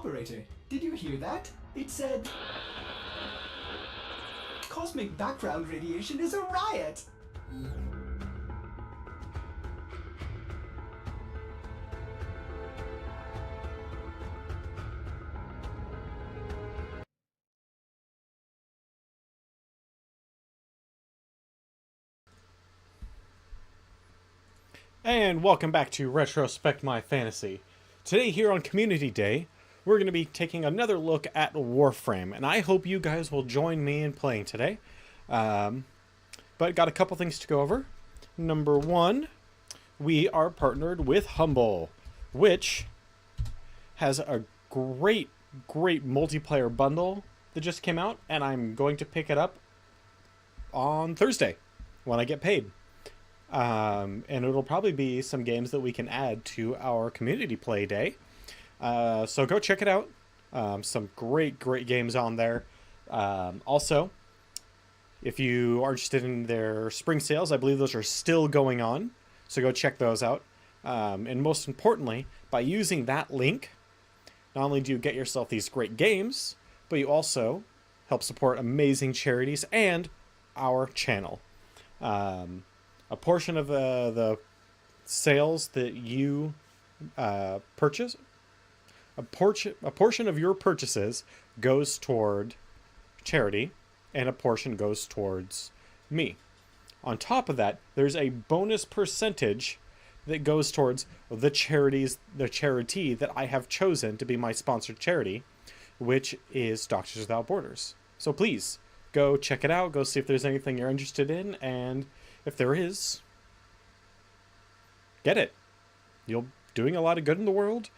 Operator, did you hear that? It said... Cosmic background radiation is a riot! And welcome back to Retrospect My Fantasy. Today here on Community Day, we're going to be taking another look at Warframe, and I hope you guys will join me in playing today. But got a couple things to go over. Number one, we are partnered with Humble, which has a great multiplayer bundle that just came out, and I'm going to pick it up on Thursday when I get paid. And it'll probably be some games that we can add to our community play day. So go check it out. Some great games on there. Also, if you are interested in their spring sales, I believe those are still going on. So go check those out. And most importantly, by using that link, not only do you get yourself these great games, but you also help support amazing charities and our channel. A portion of the sales that you purchase, a portion of your purchases goes toward charity, and a portion goes towards me. On top of that, there's a bonus percentage that goes towards the charity that I have chosen to be my sponsored charity, which is Doctors Without Borders. So please, go check it out, go see if there's anything you're interested in, and if there is, get it. You're doing a lot of good in the world.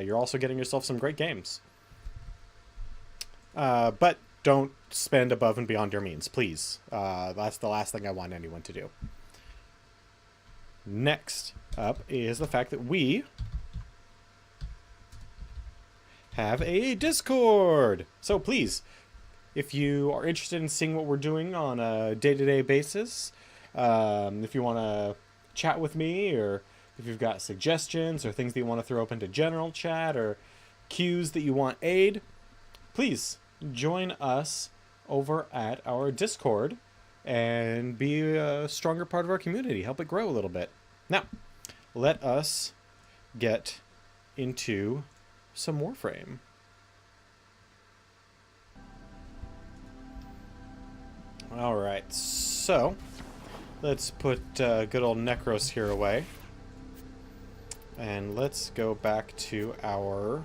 You're also getting yourself some great games. But don't spend above and beyond your means, please. That's the last thing I want anyone to do. Next up is the fact that we have a Discord. So please, if you are interested in seeing what we're doing on a day-to-day basis, if you want to chat with me, or if you've got suggestions or things that you want to throw up into general chat, or cues that you want aid, please join us over at our Discord and be a stronger part of our community. Help it grow a little bit. Now, let us get into some Warframe. Alright, so let's put good old Necros here away. And let's go back to our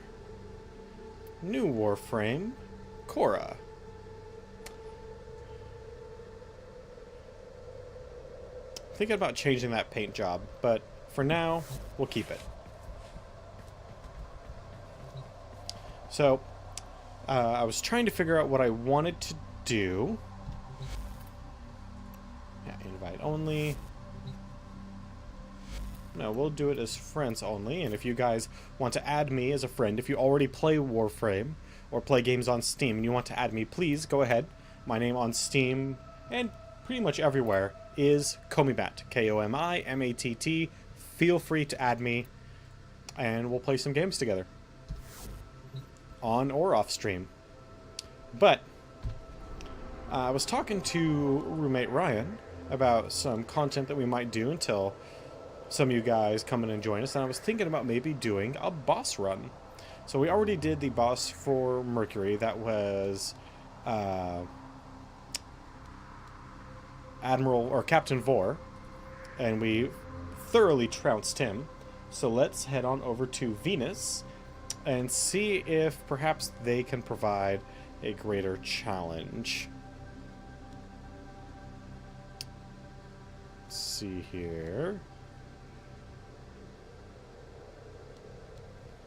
new Warframe, Korra. Thinking about changing that paint job, but for now, we'll keep it. So, I was trying to figure out what I wanted to do. Yeah, invite only. No, we'll do it as friends only, and if you guys want to add me as a friend, if you already play Warframe or play games on Steam and you want to add me, please go ahead. My name on Steam and pretty much everywhere is Komimatt, Komimatt. Feel free to add me, and we'll play some games together, on or off stream. But I was talking to roommate Ryan about some content that we might do until some of you guys come in and join us, and I was thinking about maybe doing a boss run. So we already did the boss for Mercury. That was Admiral or Captain Vor, and we thoroughly trounced him. So let's head on over to Venus and see if perhaps they can provide a greater challenge. Let's see here.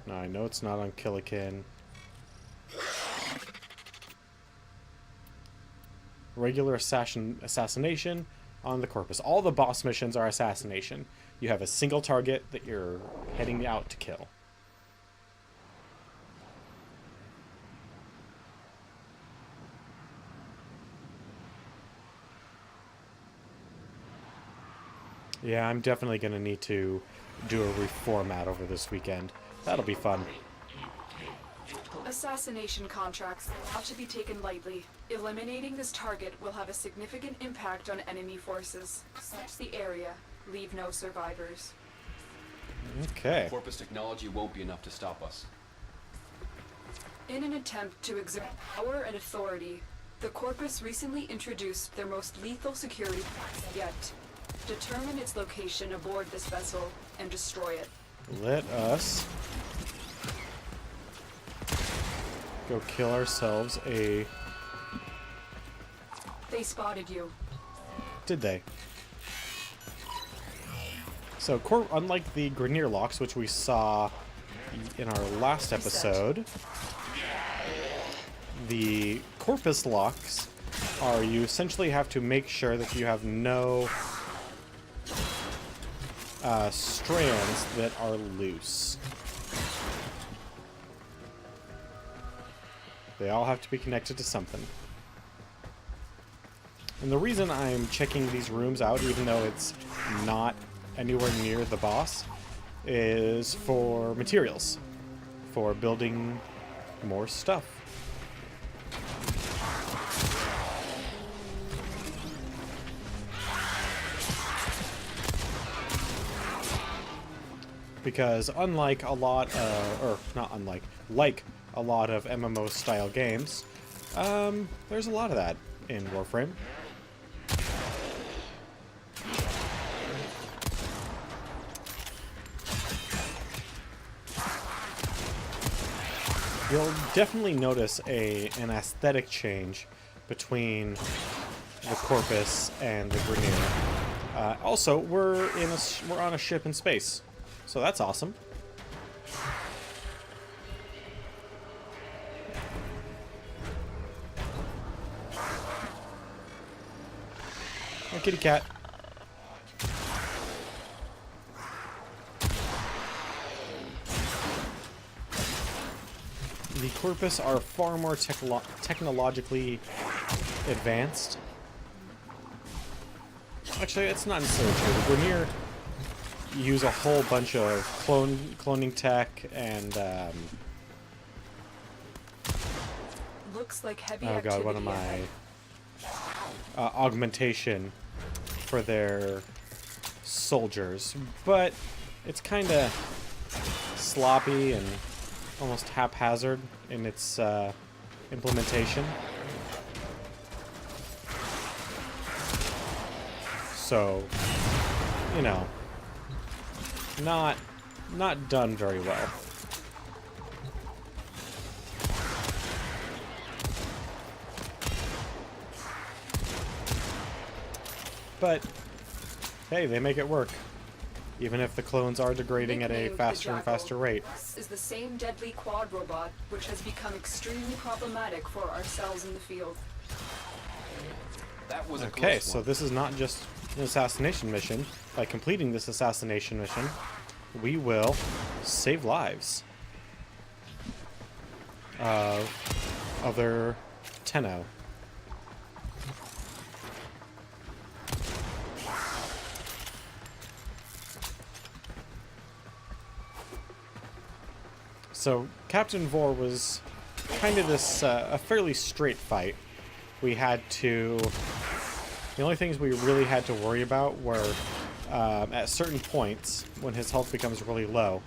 Now, I know it's not on Killikin. Regular assassination on the Corpus. All the boss missions are assassination. You have a single target that you're heading out to kill. Yeah, I'm definitely going to need to do a reformat over this weekend. That'll be fun. Assassination contracts are not to be taken lightly. Eliminating this target will have a significant impact on enemy forces. Search the area. Leave no survivors. Okay. Corpus technology won't be enough to stop us. In an attempt to exert power and authority, the Corpus recently introduced their most lethal security yet. Determine its location aboard this vessel and destroy it. Let us go kill ourselves a... They spotted you. Did they? So, unlike the Grineer locks, which we saw in our last episode, the Corpus locks are you essentially have to make sure that you have no strands that are loose. They all have to be connected to something. And the reason I'm checking these rooms out, even though it's not anywhere near the boss, is for materials. For building more stuff. Because unlike a lot of, or not unlike, like a lot of MMO style games, there's a lot of that in Warframe. You'll definitely notice an aesthetic change between the Corpus and the Grineer. Also, we're on a ship in space, so that's awesome. Oh, kitty cat. The Corpus are far more technologically advanced. Actually, it's not necessarily true. The Grineer use a whole bunch of cloning tech and Looks like heavy oh god, what am I? Augmentation for their soldiers, but it's kind of sloppy and almost haphazard in its implementation. So, you know, not done very well. But hey, they make it work. Even if the clones are degrading at a faster and faster rate. This is the same deadly quad robot, which has become extremely problematic for ourselves in the field. That was a okay, close so one. this is not just an assassination mission. By completing this assassination mission, we will save lives of other Tenno. So, Captain Vor was kind of this, a fairly straight fight. We had to... The only things we really had to worry about were, at certain points, when his health becomes really low,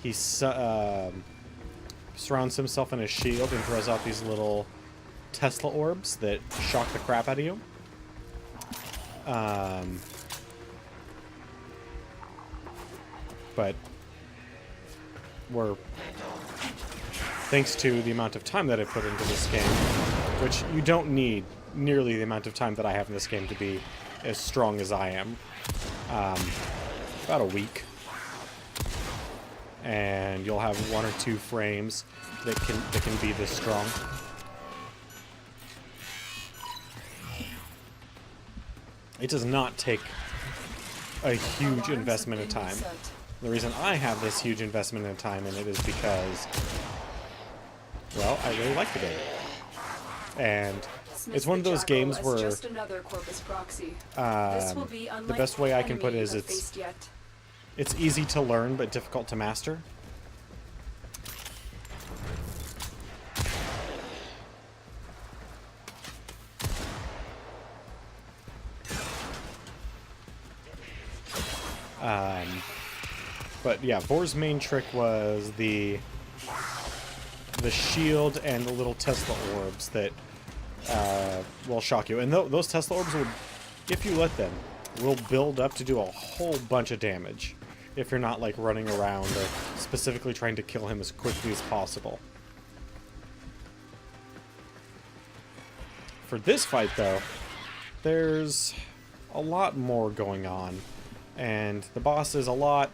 he surrounds himself in a shield and throws out these little Tesla orbs that shock the crap out of you. But we're... Thanks to the amount of time that I put into this game, which you don't need nearly the amount of time that I have in this game to be as strong as I am. About a week. And you'll have 1 or 2 frames that can be this strong. It does not take a huge investment of time. The reason I have this huge investment of time in it is because, well, I really like the game. And it's one of those games where just another Corpus proxy. the best way I can put it is it's easy to learn but difficult to master. But yeah, Vor's main trick was the shield and the little Tesla orbs that will shock you. And those Tesla orbs will, if you let them, will build up to do a whole bunch of damage if you're not like running around or specifically trying to kill him as quickly as possible. For this fight though, there's a lot more going on, and the boss is a lot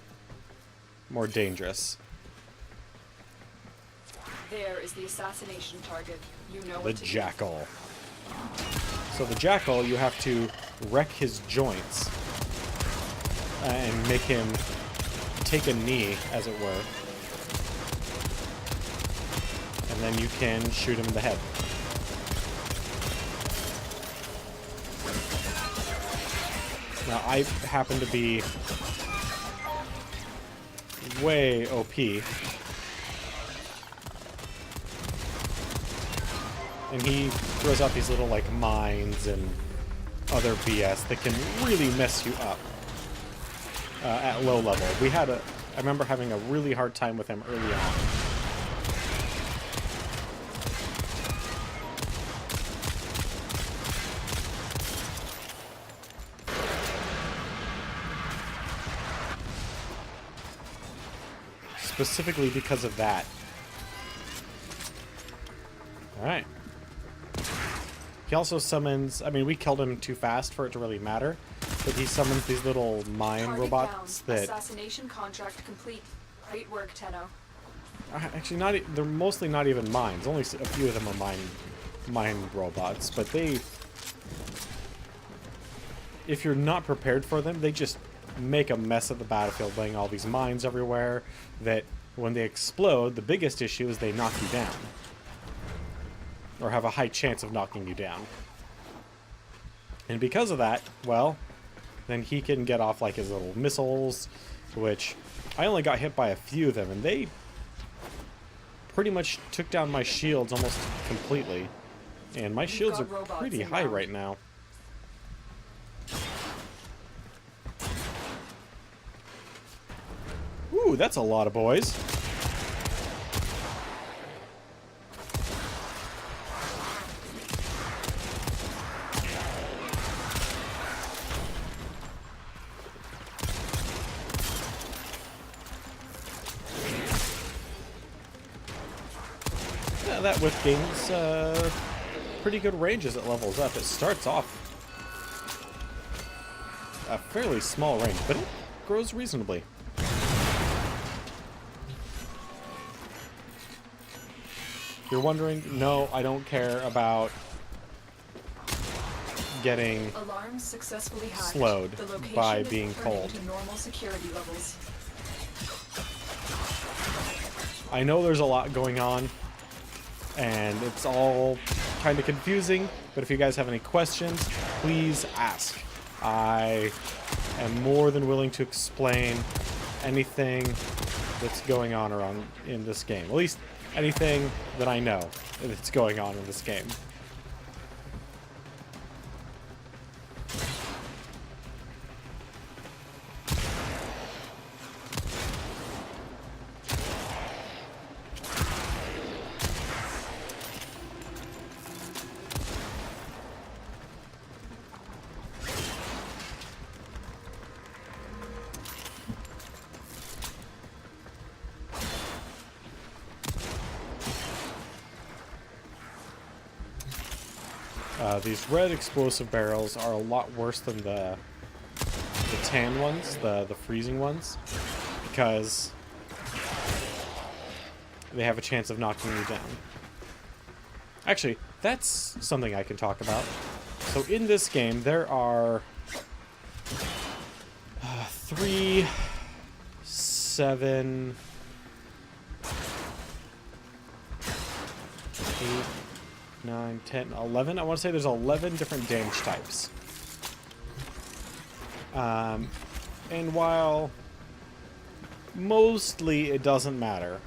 more dangerous. There is the assassination target. You know The what to do. Jackal. So the Jackal, you have to wreck his joints and make him take a knee, as it were. And then you can shoot him in the head. Now, I happen to be way OP. And he throws out these little, like, mines and other BS that can really mess you up at low level. I remember having a really hard time with him early on. Specifically because of that. Alright. He also summons... I mean, we killed him too fast for it to really matter. But he summons these little mine Target robots down. that... Assassination contract complete. Great work, Tenno. Actually, they're mostly not even mines. Only a few of them are mine robots. But they... If you're not prepared for them, they just make a mess of the battlefield, laying all these mines everywhere that when they explode, the biggest issue is they knock you down. Or have a high chance of knocking you down. And because of that, well, then he can get off like his little missiles, which I only got hit by a few of them, and they pretty much took down my shields almost completely. And my shields are pretty high right now. Ooh, that's a lot of boys. Yeah, that whip gains pretty good range as it levels up. It starts off a fairly small range, but it grows reasonably. You're wondering, no, I don't care about getting Alarms successfully hacked. slowed The location by is being returning cold. to normal security levels. I know there's a lot going on, and it's all kind of confusing, but if you guys have any questions, please ask. I am more than willing to explain anything that's going on around in this game. At least anything that I know that's going on in this game. These red explosive barrels are a lot worse than the tan ones, the freezing ones, because they have a chance of knocking you down. Actually, that's something I can talk about. So in this game, there are 3, 7, 8, 9, 10, 11. I want to say there's 11 different damage types. And while mostly it doesn't matter,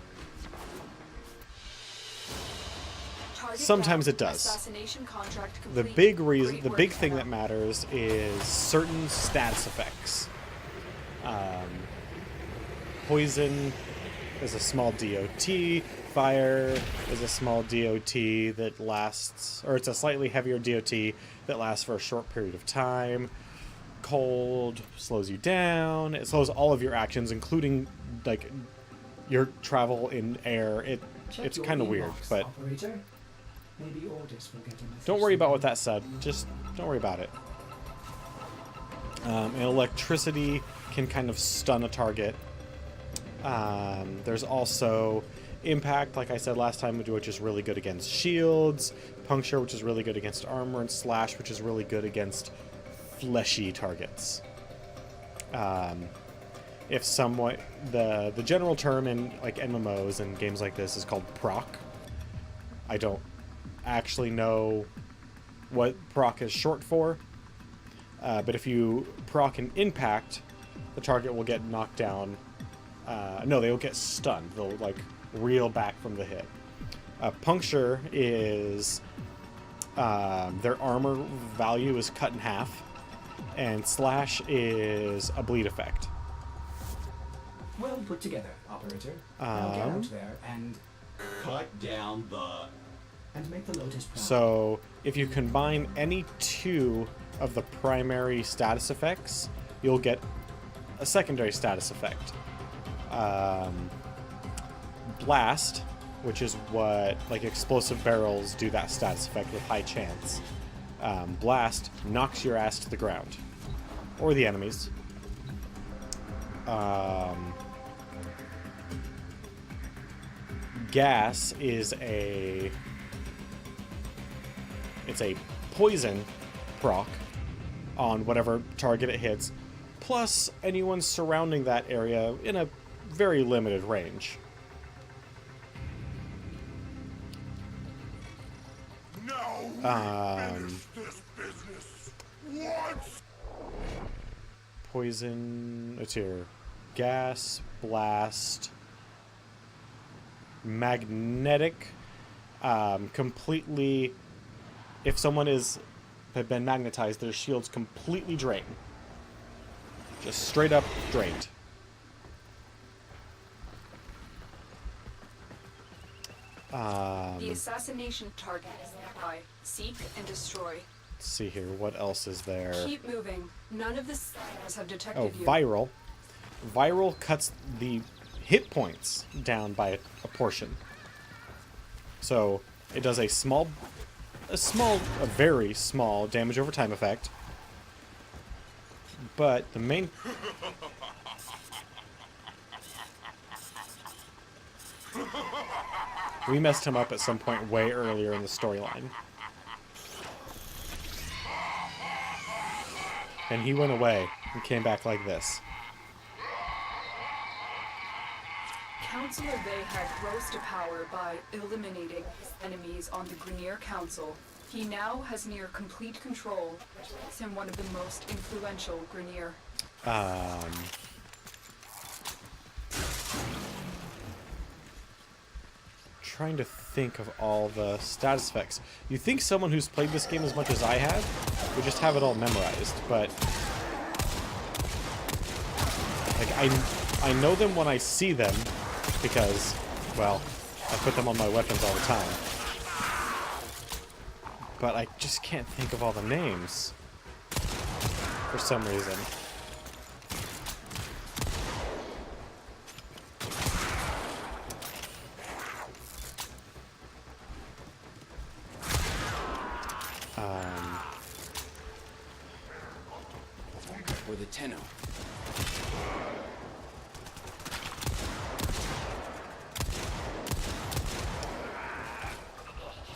sometimes it does. Assassination contract The complete. big reason, Great the work, big thing Tenno. that matters is certain status effects. Poison is a small DOT. Fire is a small DOT that lasts, or it's a slightly heavier DOT that lasts for a short period of time. Cold slows you down. It slows all of your actions, including like your travel in air. It's kind of weird, but operator. Maybe orders will get a message don't worry about soon. what that said. Just don't worry about it. And electricity can kind of stun a target. There's also impact, like I said last time, which is really good against shields. Puncture, which is really good against armor. And slash, which is really good against fleshy targets. If somewhat, the general term in like MMOs and games like this is called proc. I don't actually know what proc is short for, but if you proc an impact, the target will get knocked down. No, they will get stunned. They'll like reel back from the hit. Puncture is their armor value is cut in half, and slash is a bleed effect. Well put together, operator. Now get out there and Cut down the... make the Lotus proud. So if you combine any two of the primary status effects, you'll get a secondary status effect. Blast, which is what like explosive barrels do that status effect with high chance. Blast knocks your ass to the ground, or the enemies. Gas is it's a poison proc on whatever target it hits, plus anyone surrounding that area in a very limited range. Now we finish this business once. Poison, it's here. Gas, blast, magnetic, completely, if someone have been magnetized, their shields completely drain. Just straight up drained. The assassination target is nearby. Seek and destroy. Let's see here, what else is there? Keep moving. None of the scanners have detected Oh, you. viral. Viral cuts the hit points down by a portion. So it does a very small damage over time effect. But the main... We messed him up at some point way earlier in the storyline. And he went away and came back like this. Counselor Vahek rose to power by eliminating his enemies on the Grineer Council. He now has near complete control, which makes him one of the most influential Grineer. Trying to think of all the status effects. You think someone who's played this game as much as I have would just have it all memorized, but like I know them when I see them because, well, I put them on my weapons all the time. But I just can't think of all the names for some reason. Or the Tenno.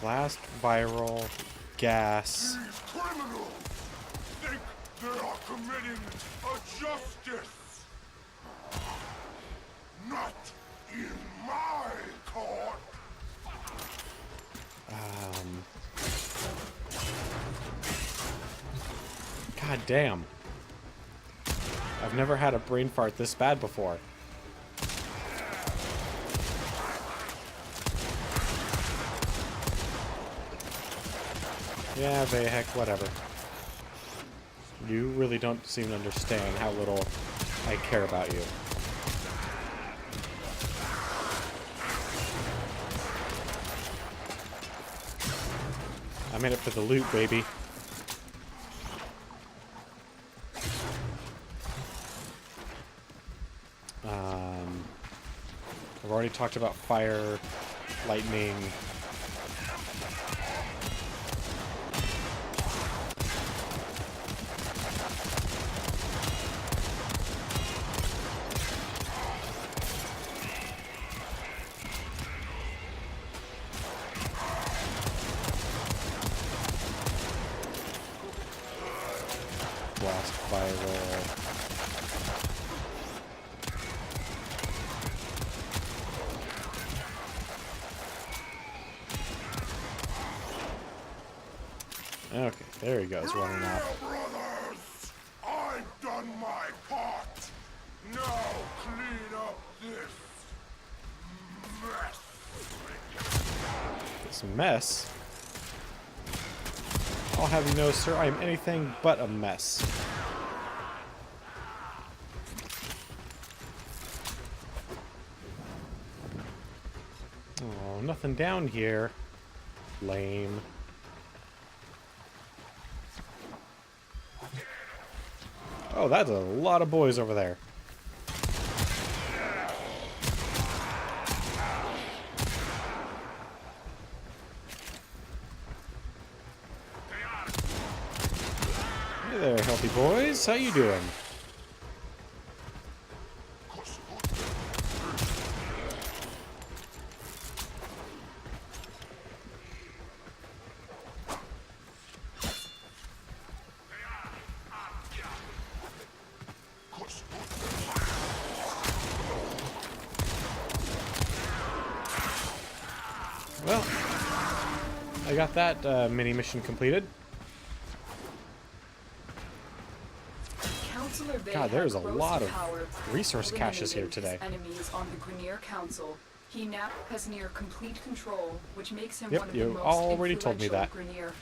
Blast, viral, gas. These criminals think they are committing a justice. Not in my court. God damn. I've never had a brain fart this bad before. Yeah, Vahek, whatever. You really don't seem to understand how little I care about you. I'm in it for the loot, baby. I've already talked about fire, lightning. Blast spiral. Okay, there he goes, running off. Brothers, I've done my part. Now clean up this mess. This mess? I'll have you know, sir, I am anything but a mess. Oh, nothing down here. Lame. Oh, that's a lot of boys over there. Hey there, healthy boys. How you doing? Well, I got that mini mission completed. God, there's a lot of resource caches here today. Enemies on the Grenier Council. He now has near complete control, which makes him Yep, one of the you most already told me that. Grenier.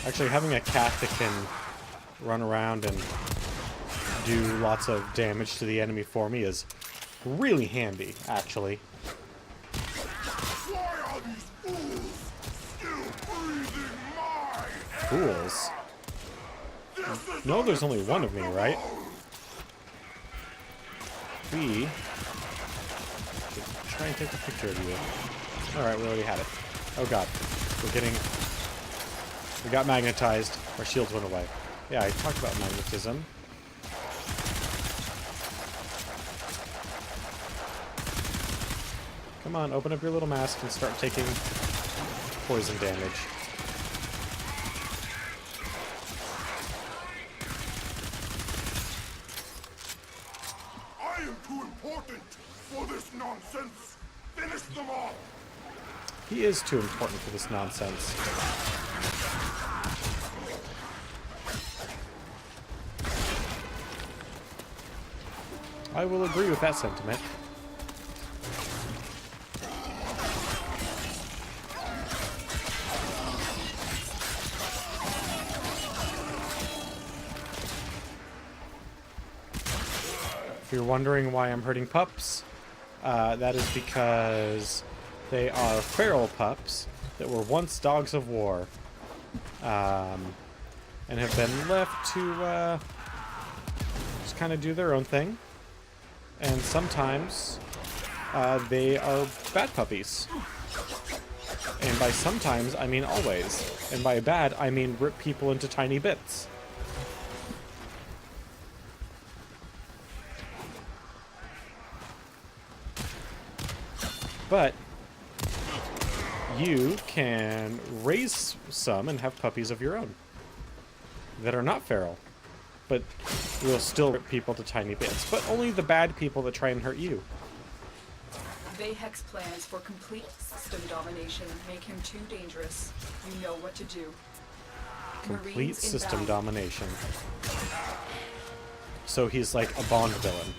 Actually, having a cat that can run around and do lots of damage to the enemy for me is really handy, actually. Why are these fools still breathing my air? Fools? No, there's only one of me, right? We should try and take a picture of you. Alright, we already had it. Oh god. We got magnetized. Our shields went away. Yeah, I talked about magnetism. Come on, open up your little mask and start taking poison damage. I am too important for this nonsense. Finish them off. He is too important for this nonsense. I will agree with that sentiment. If you're wondering why I'm hurting pups, that is because they are feral pups that were once dogs of war, and have been left to just kind of do their own thing. And sometimes they are bad puppies. And by sometimes, I mean always. And by bad, I mean rip people into tiny bits. But you can raise some and have puppies of your own that are not feral, but will still rip people to tiny bits. But only the bad people that try and hurt you. Vahek's plans for complete system domination make him too dangerous. You know what to do. Complete Marines system inbound. domination. So he's like a Bond villain.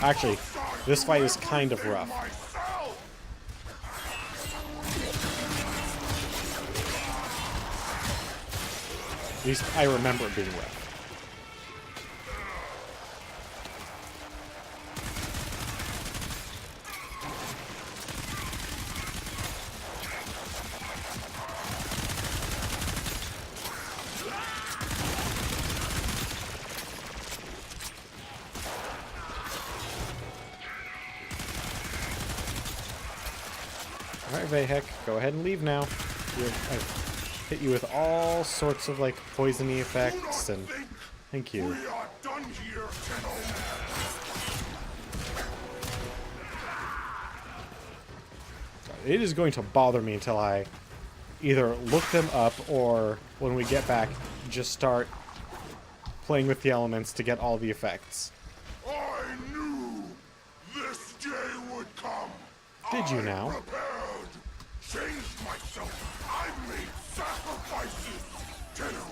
Actually, this fight is kind of rough. At least I remember it being rough. Alright, Vahek, go ahead and leave now. I've hit you with all sorts of, like, poisony effects, and thank you. We are done here, It is going to bother me until I either look them up or, when we get back, just start playing with the elements to get all the effects. I knew this day would come. Did you now? Prepared, changed myself. I made sacrifices. Tenno,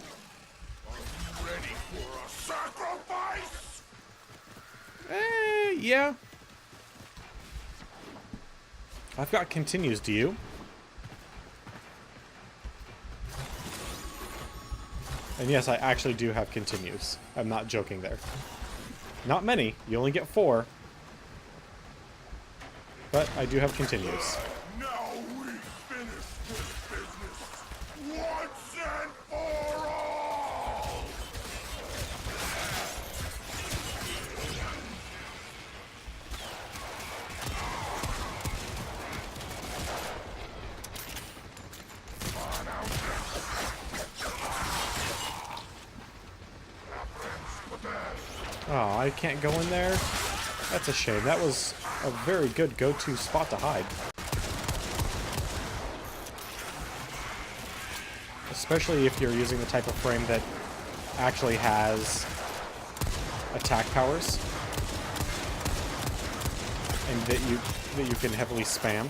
are you ready for a sacrifice? Yeah. I've got continues, do you? And yes, I actually do have continues. I'm not joking there. Not many. You only get 4. But I do have continues. Now we finish this business once and for all. Oh, I can't go in there? That's a shame. That was a very good go-to spot to hide. Especially if you're using the type of frame that actually has attack powers. And that you can heavily spam.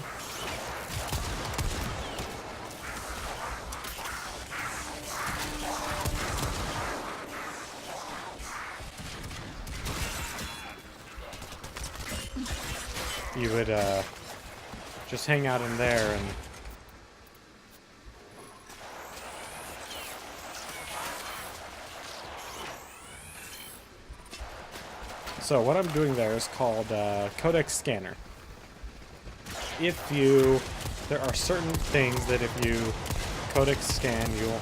You would just hang out in there and so what I'm doing there is called Codex Scanner. There are certain things that if you Codex scan, you'll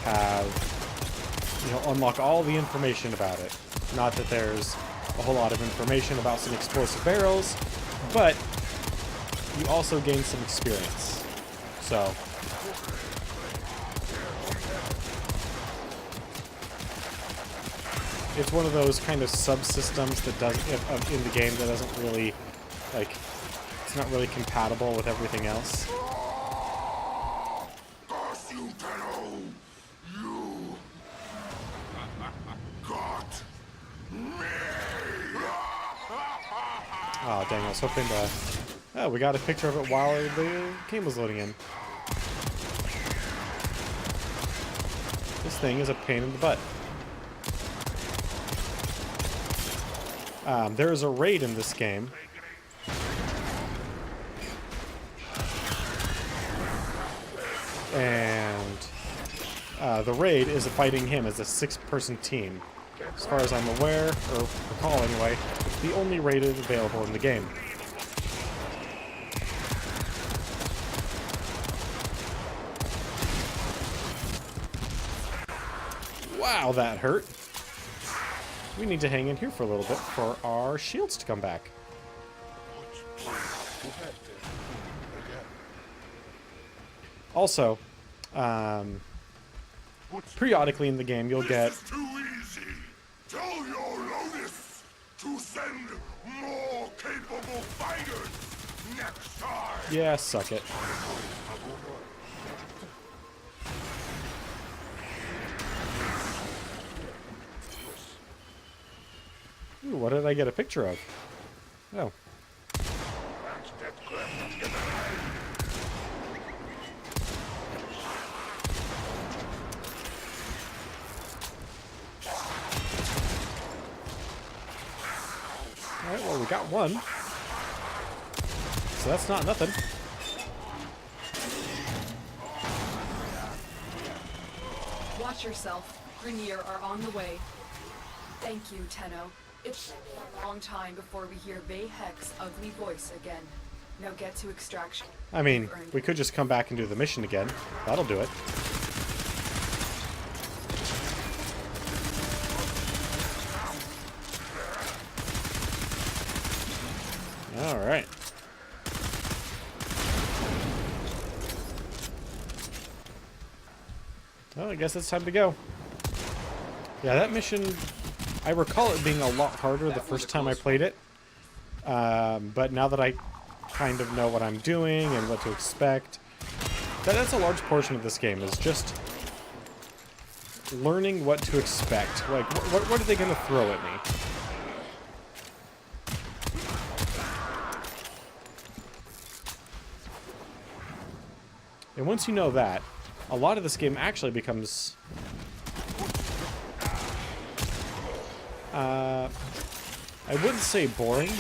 unlock all the information about it. Not that there's a whole lot of information about some explosive barrels, but you also gain some experience. So it's one of those kind of subsystems that in the game that doesn't really, like, it's not really compatible with everything else. Curse you, Tenno! You got me! Oh, dang, I was hoping to... Oh, we got a picture of it while the game was loading in. This thing is a pain in the butt. There is a raid in this game. And the raid is fighting him as a 6-person team. As far as I'm aware, or recall anyway, it's the only raid available in the game. Wow, that hurt. We need to hang in here for a little bit for our shields to come back. Also, periodically in the game, you'll get... This is too easy. Tell your Lotus to send more capable fighters next time. Yeah, suck it. Ooh, what did I get a picture of? Oh. Alright, well, we got one. So that's not nothing. Watch yourself. Grenier are on the way. Thank you, Tenno. It's a long time before we hear Bayhek's ugly voice again. Now get to extraction. I mean, we could just come back and do the mission again. That'll do it. Alright. Well, I guess it's time to go. Yeah, that mission, I recall it being a lot harder the first time I played it. But now that I kind of know what I'm doing and what to expect, that's a large portion of this game, is just learning what to expect. Like, what are they going to throw at me? And once you know that, a lot of this game actually becomes... I wouldn't say boring,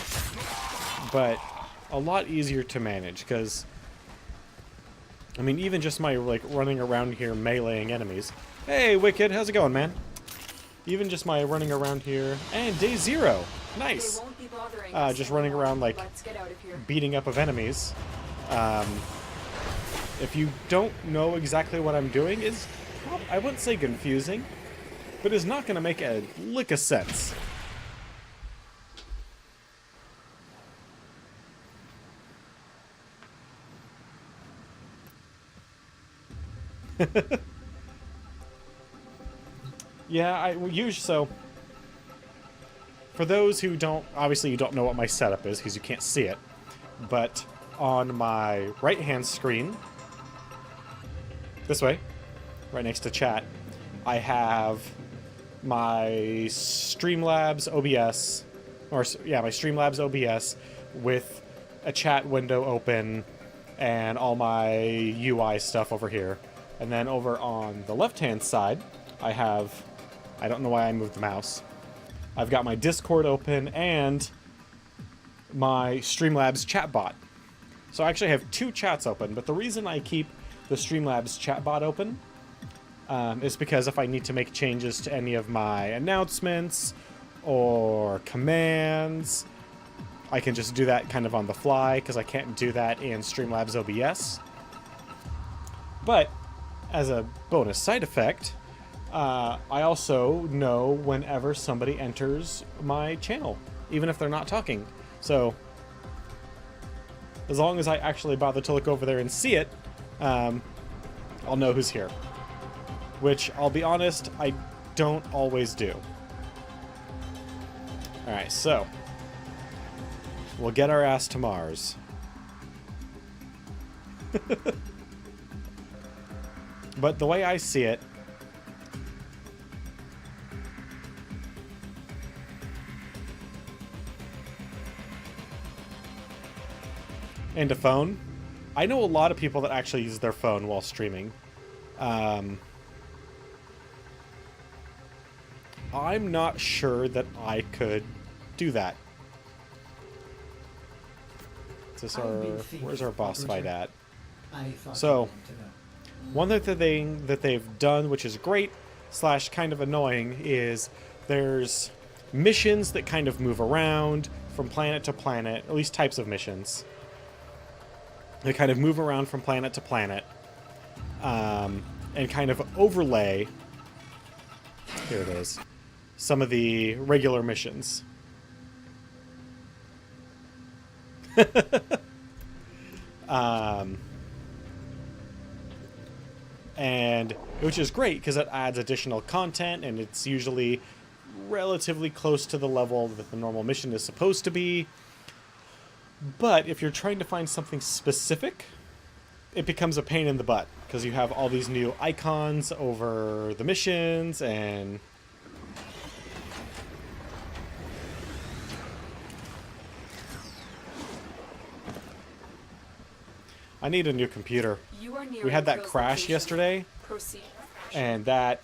but a lot easier to manage, because... I mean, even just my, like, running around here meleeing enemies. Hey, Wicked, how's it going, man? Even just my running around here... And day 0! Nice! Just running around, like, beating up of enemies. If you don't know exactly what I'm doing, it's, I wouldn't say confusing, but it's not going to make a lick of sense. Yeah, I usually, so for those who don't, obviously you don't know what my setup is because you can't see it, but on my right hand screen, this way, right next to chat, I have my Streamlabs OBS, or yeah, my Streamlabs OBS with a chat window open and all my UI stuff over here. And then over on the left-hand side, I have, I don't know why I moved the mouse, I've got my Discord open and my Streamlabs chatbot. So I actually have 2 chats open, but the reason I keep the Streamlabs chatbot open is because if I need to make changes to any of my announcements or commands, I can just do that kind of on the fly, because I can't do that in Streamlabs OBS. But as a bonus side effect, I also know whenever somebody enters my channel, even if they're not talking. So as long as I actually bother to look over there and see it, I'll know who's here. Which, I'll be honest, I don't always do. Alright, so we'll get our ass to Mars. But the way I see it, and a phone, I know a lot of people that actually use their phone while streaming. I'm not sure that I could do that. Is this our, where's our boss fight at? So, one other thing that they've done, which is great, / kind of annoying, is there's missions that kind of move around from planet to planet, at least types of missions. They kind of move around from planet to planet, and kind of overlay, here it is, some of the regular missions. And which is great because it adds additional content, and it's usually relatively close to the level that the normal mission is supposed to be. But if you're trying to find something specific, it becomes a pain in the butt because you have all these new icons over the missions, and I need a new computer. We had that crash yesterday, and that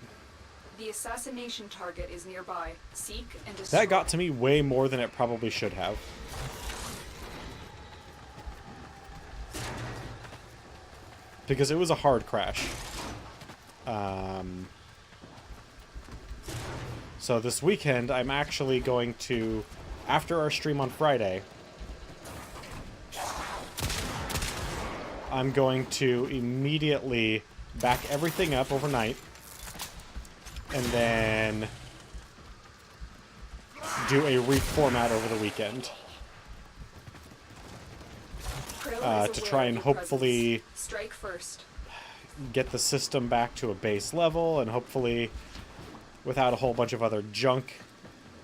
The assassination target is nearby. Seek and destroy. That got to me way more than it probably should have. Because it was a hard crash. So this weekend, I'm actually going to, after our stream on Friday, I'm going to immediately back everything up overnight, and then do a reformat over the weekend. To try and hopefully strike first. Get the system back to a base level, and hopefully without a whole bunch of other junk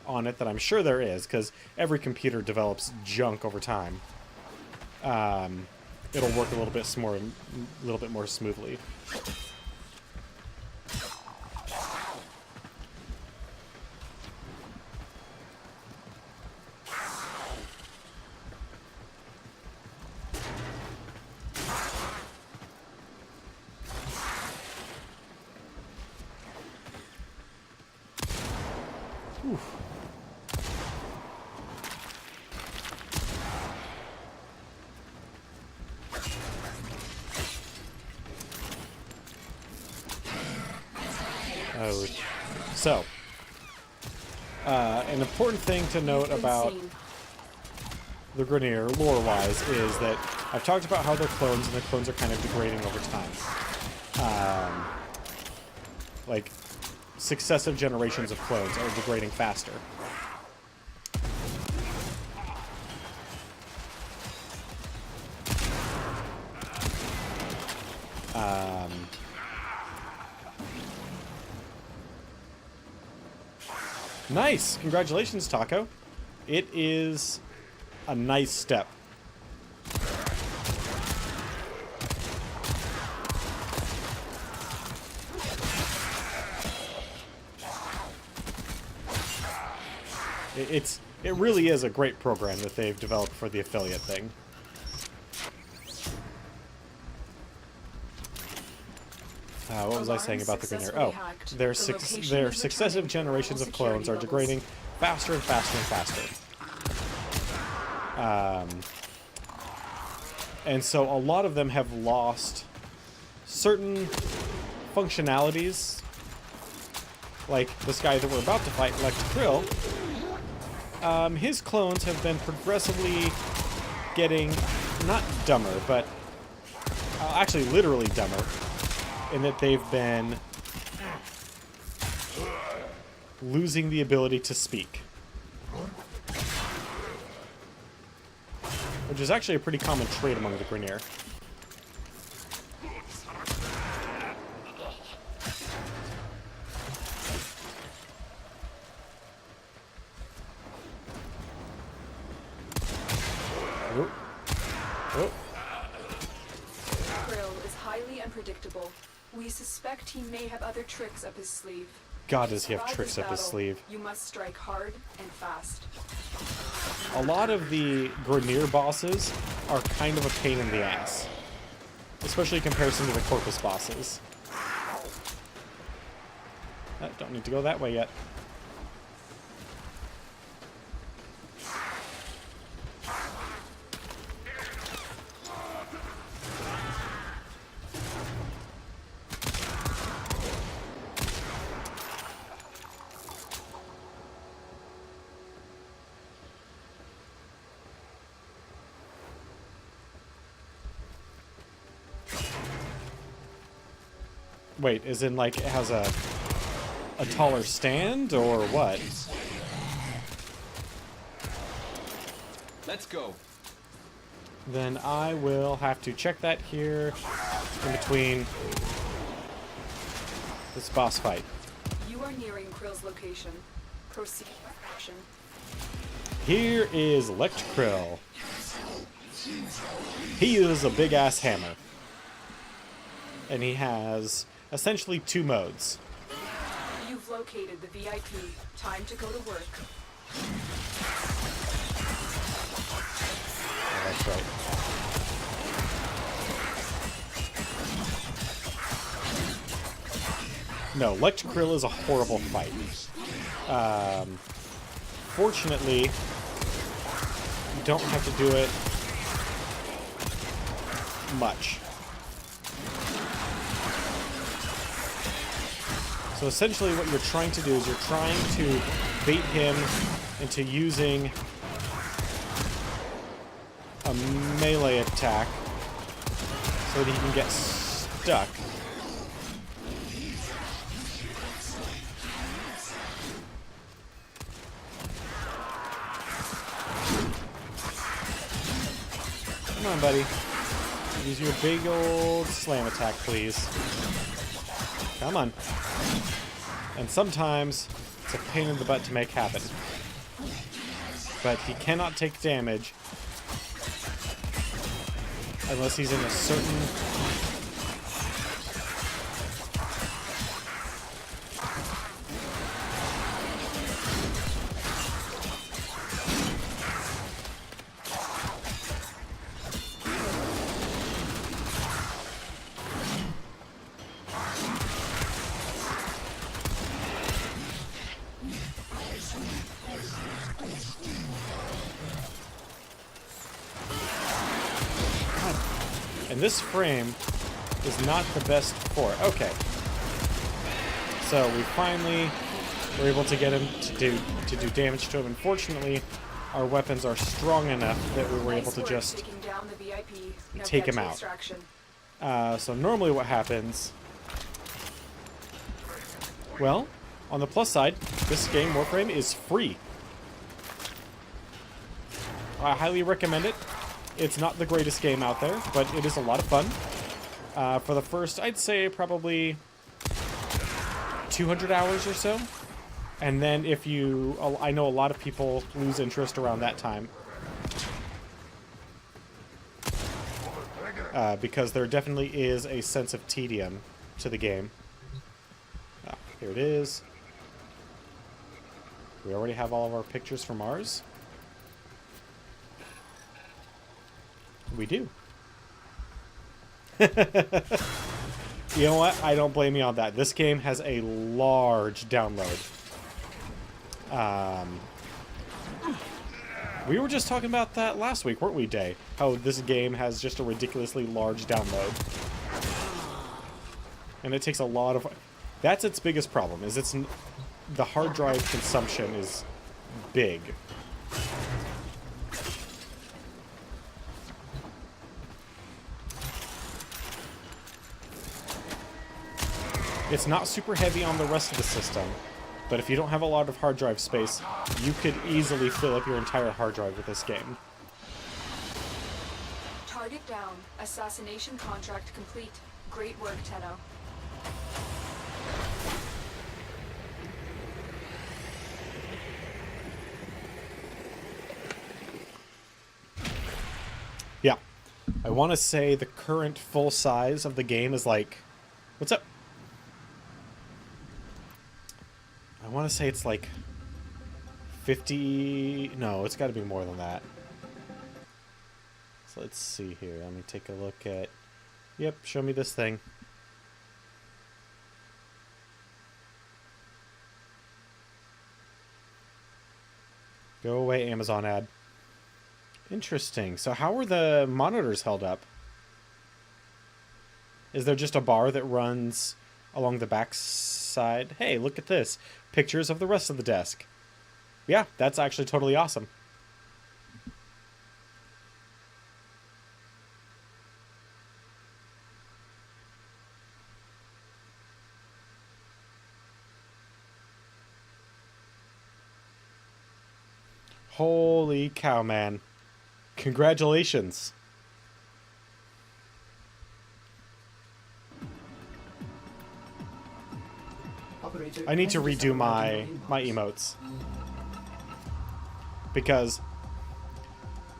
on it that I'm sure there is, because every computer develops junk over time. It'll work a little bit more smoothly. Oh, so an important thing to note about the Grenier, lore-wise, is that I've talked about how they're clones, and the clones are kind of degrading over time. Like, successive generations of clones are degrading faster. Nice! Congratulations, Taco. It is a nice step. It really is a great program that they've developed for the affiliate thing. What was I saying about the Grenier? Oh, their successive generations of clones are degrading faster and faster and faster. And so a lot of them have lost certain functionalities. Like this guy that we're about to fight, Krill. His clones have been progressively getting, not dumber, but actually literally dumber, in that they've been losing the ability to speak. Which is actually a pretty common trait among the Grenier. Krill is highly unpredictable. We suspect he may have other tricks up his sleeve. God, does he have tricks up his sleeve. You must strike hard and fast. A lot of the Grenier bosses are kind of a pain in the ass. Especially in comparison to the Corpus bosses. Don't need to go that way yet. Wait, as in, like, it has a taller stand, or what? Let's go. Then I will have to check that here in between this boss fight. You are nearing Krill's location. Proceed with action. Here is Krill. He uses a big-ass hammer. And he has essentially two modes. You've located the VIP. Time to go to work. Oh, that's right. No, Electricrill is a horrible fight. Fortunately, you don't have to do it much. So essentially what you're trying to do is you're trying to bait him into using a melee attack so that he can get stuck. Come on, buddy. Use your big old slam attack, please. Come on. And sometimes it's a pain in the butt to make happen. But he cannot take damage unless he's in a certain... And this frame is not the best for it. Okay. So we finally were able to get him to do damage to him. Unfortunately, our weapons are strong enough that we were able to just take him out. So normally what happens... Well, on the plus side, this game, Warframe, is free. I highly recommend it. It's not the greatest game out there, but it is a lot of fun. For the first, I'd say probably 200 hours or so. And then if you... I know a lot of people lose interest around that time. Because there definitely is a sense of tedium to the game. Here it is. We already have all of our pictures from Mars. We do. You know what? I don't blame you on that. This game has a large download. We were just talking about that last week, weren't we, Day? How this game has just a ridiculously large download. And it takes a lot of... That's its biggest problem, is the hard drive consumption is big. It's not super heavy on the rest of the system, but if you don't have a lot of hard drive space, you could easily fill up your entire hard drive with this game. Target down. Assassination contract complete. Great work, Tenno. Yeah. I want to say the current full size of the game is like... What's up? I want to say it's like 50... No, it's got to be more than that. So let's see here. Let me take a look at... Yep, show me this thing. Go away, Amazon ad. Interesting. So how are the monitors held up? Is there just a bar that runs along the back side? Hey, look at this. Pictures of the rest of the desk. Yeah, that's actually totally awesome. Holy cow, man. Congratulations. I need to redo my emotes. Because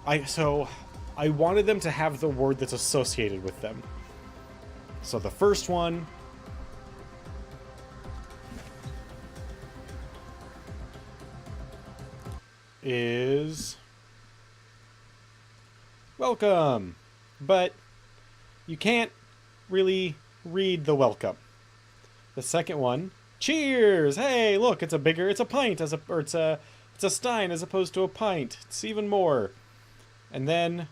I wanted them to have the word that's associated with them. So the first one is welcome, but you can't really read the welcome. The second one, cheers! Hey, look, it's a pint it's a stein as opposed to a pint. It's even more. And then,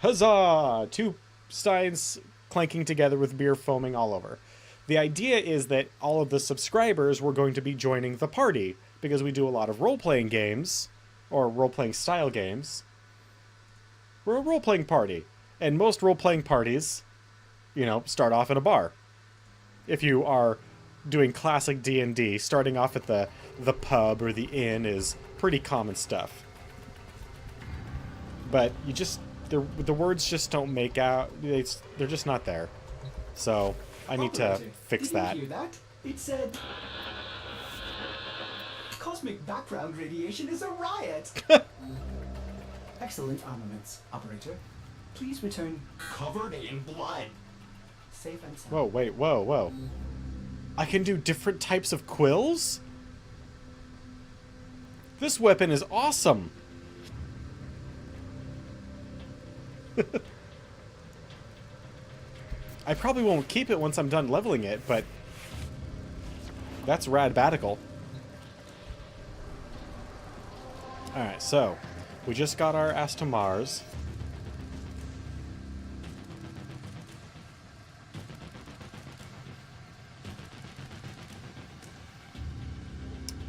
huzzah! 2 steins clanking together with beer foaming all over. The idea is that all of the subscribers were going to be joining the party, because we do a lot of role-playing games, or role-playing style games. We're a role-playing party, and most role-playing parties, you know, start off in a bar. If you are doing classic D&D, starting off at the pub or the inn is pretty common stuff. But you just, the words just don't make out, they're just not there. So, I need to fix that. Did you hear that? It said... Cosmic background radiation is a riot! Excellent armaments, operator. Please return covered in blood. Safe and sound. Whoa, wait, whoa. I can do different types of quills? This weapon is awesome! I probably won't keep it once I'm done leveling it, but that's rad-batical. Alright, so we just got our ass to Mars.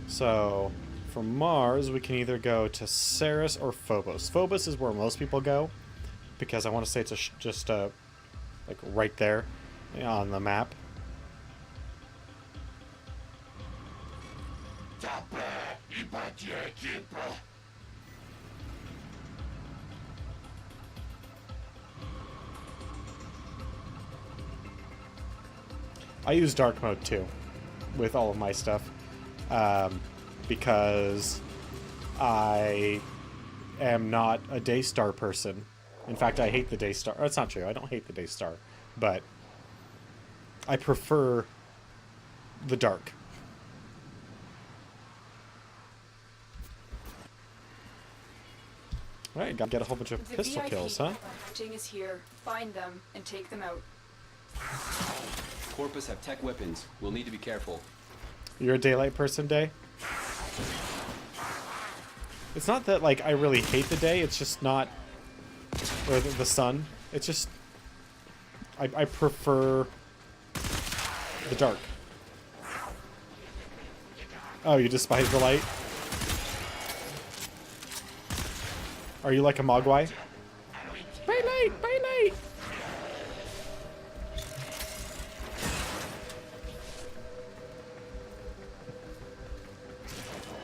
So, from Mars, we can either go to Ceres or Phobos. Phobos is where most people go, because I want to say it's just like right there on the map. I use dark mode too, with all of my stuff, because I am not a Daystar person. In fact, I hate the Daystar. That's not true. I don't hate the Daystar, but I prefer the dark. Alright, gotta get a whole bunch of pistol kills, huh? Is here. Find them and take them out. Corpus have tech weapons. We'll need to be careful. You're a daylight person, Day? It's not that, like, I really hate the day, it's just not... Or the sun. It's just... I prefer... the dark. Oh, you despise the light? Are you like a Mogwai? By night! By night!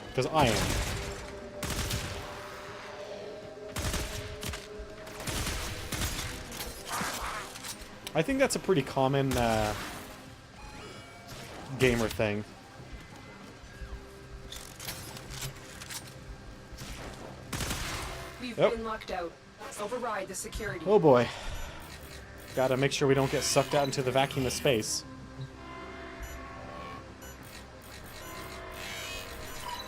Because I am. I think that's a pretty common gamer thing. We've been locked out. Override the security. Oh boy. Gotta make sure we don't get sucked out into the vacuum of space.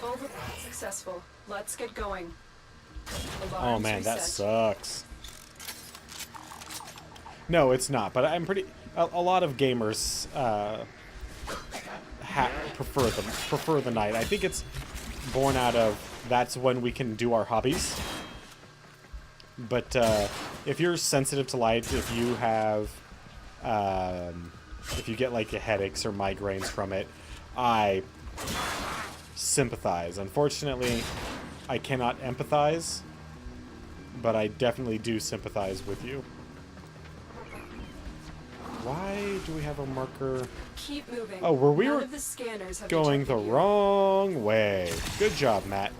Override successful. Let's get going. Oh Alarms man, that reset. sucks. No, it's not, but I'm pretty... A lot of gamers prefer the night. I think it's born out of that's when we can do our hobbies. But if you're sensitive to light, if you have... if you get like headaches or migraines from it, I sympathize. Unfortunately, I cannot empathize, but I definitely do sympathize with you. Why do we have a marker? Keep moving. Oh, were we None of the scanners have going the detected you. wrong way? Good job, Matt.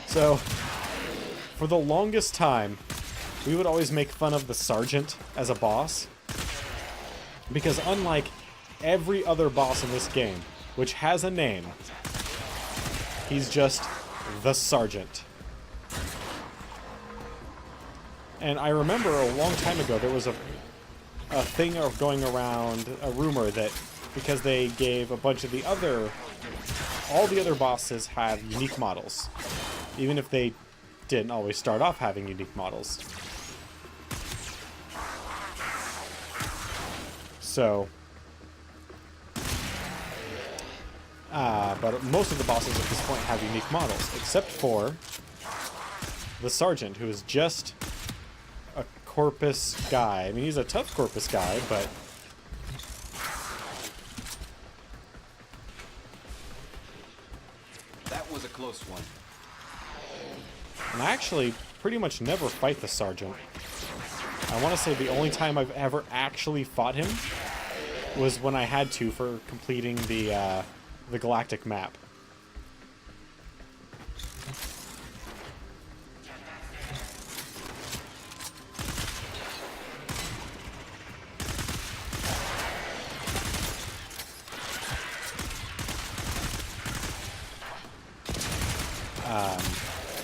So, for the longest time, we would always make fun of the sergeant as a boss. Because unlike every other boss in this game, which has a name, he's just the sergeant. And I remember a long time ago there was a thing of going around, a rumor that because they gave a bunch of all the other bosses have unique models, even if they didn't always start off having unique models. So, but most of the bosses at this point have unique models, except for the Sergeant, who is just a Corpus guy. I mean, he's a tough Corpus guy, but That was a close one. and I actually pretty much never fight the Sergeant. I want to say the only time I've ever actually fought him was when I had to for completing the Galactic map.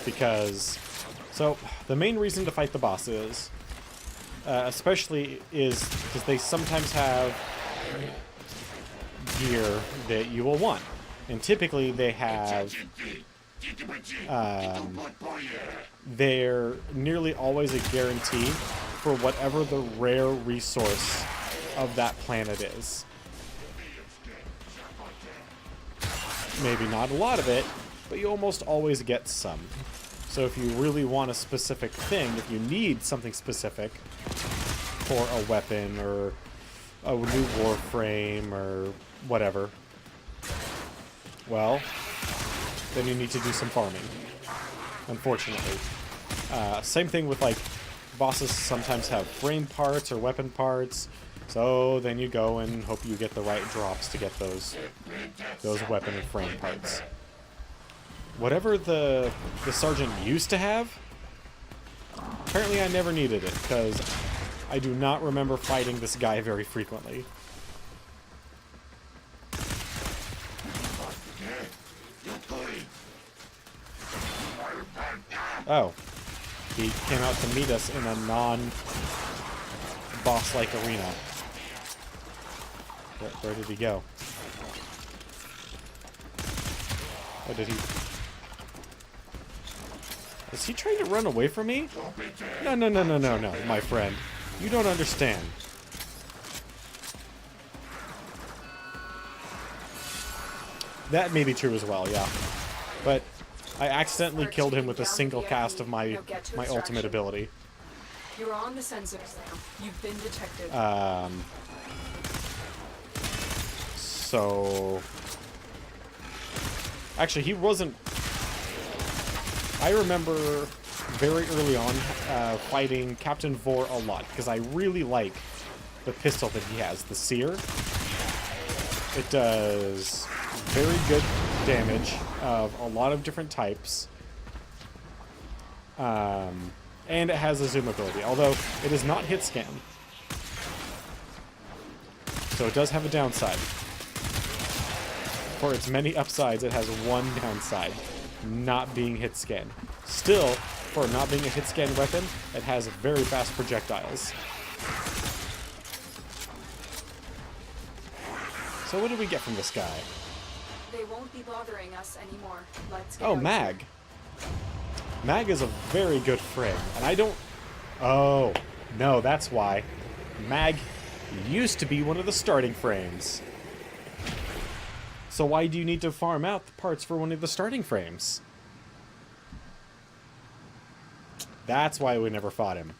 Because, so, the main reason to fight the bosses, especially is because they sometimes have gear that you will want. And typically they have, they're nearly always a guarantee for whatever the rare resource of that planet is. Maybe not a lot of it, but you almost always get some. So if you really want a specific thing, if you need something specific for a weapon or a new Warframe or whatever, well, then you need to do some farming, unfortunately. Same thing with, like, bosses sometimes have frame parts or weapon parts, so then you go and hope you get the right drops to get those weapon and frame parts. Whatever the Sergeant used to have, apparently I never needed it, because I do not remember fighting this guy very frequently. Oh. He came out to meet us in a non-boss-like arena. Where did he go? Oh, did he... Is he trying to run away from me? No, no, no, no, no, no, my friend. You don't understand. That may be true as well, yeah. But I accidentally killed him with a single cast of my ultimate ability. You're on the sensors now. You've been detected. So... Actually, he wasn't... I remember very early on fighting Captain Vor a lot, because I really like the pistol that he has, the Seer. It does very good damage of a lot of different types. And it has a zoom ability, although it is not hit scan. So it does have a downside. For its many upsides, it has one downside. Not being hit scan. Still, for not being a hit scan weapon, it has very fast projectiles. So what did we get from this guy? They won't be bothering us anymore. Let's get Oh, out. Mag. Mag is a very good frame, and I don't... Oh, no, that's why. Mag used to be one of the starting frames. So why do you need to farm out the parts for one of the starting frames? That's why we never fought him.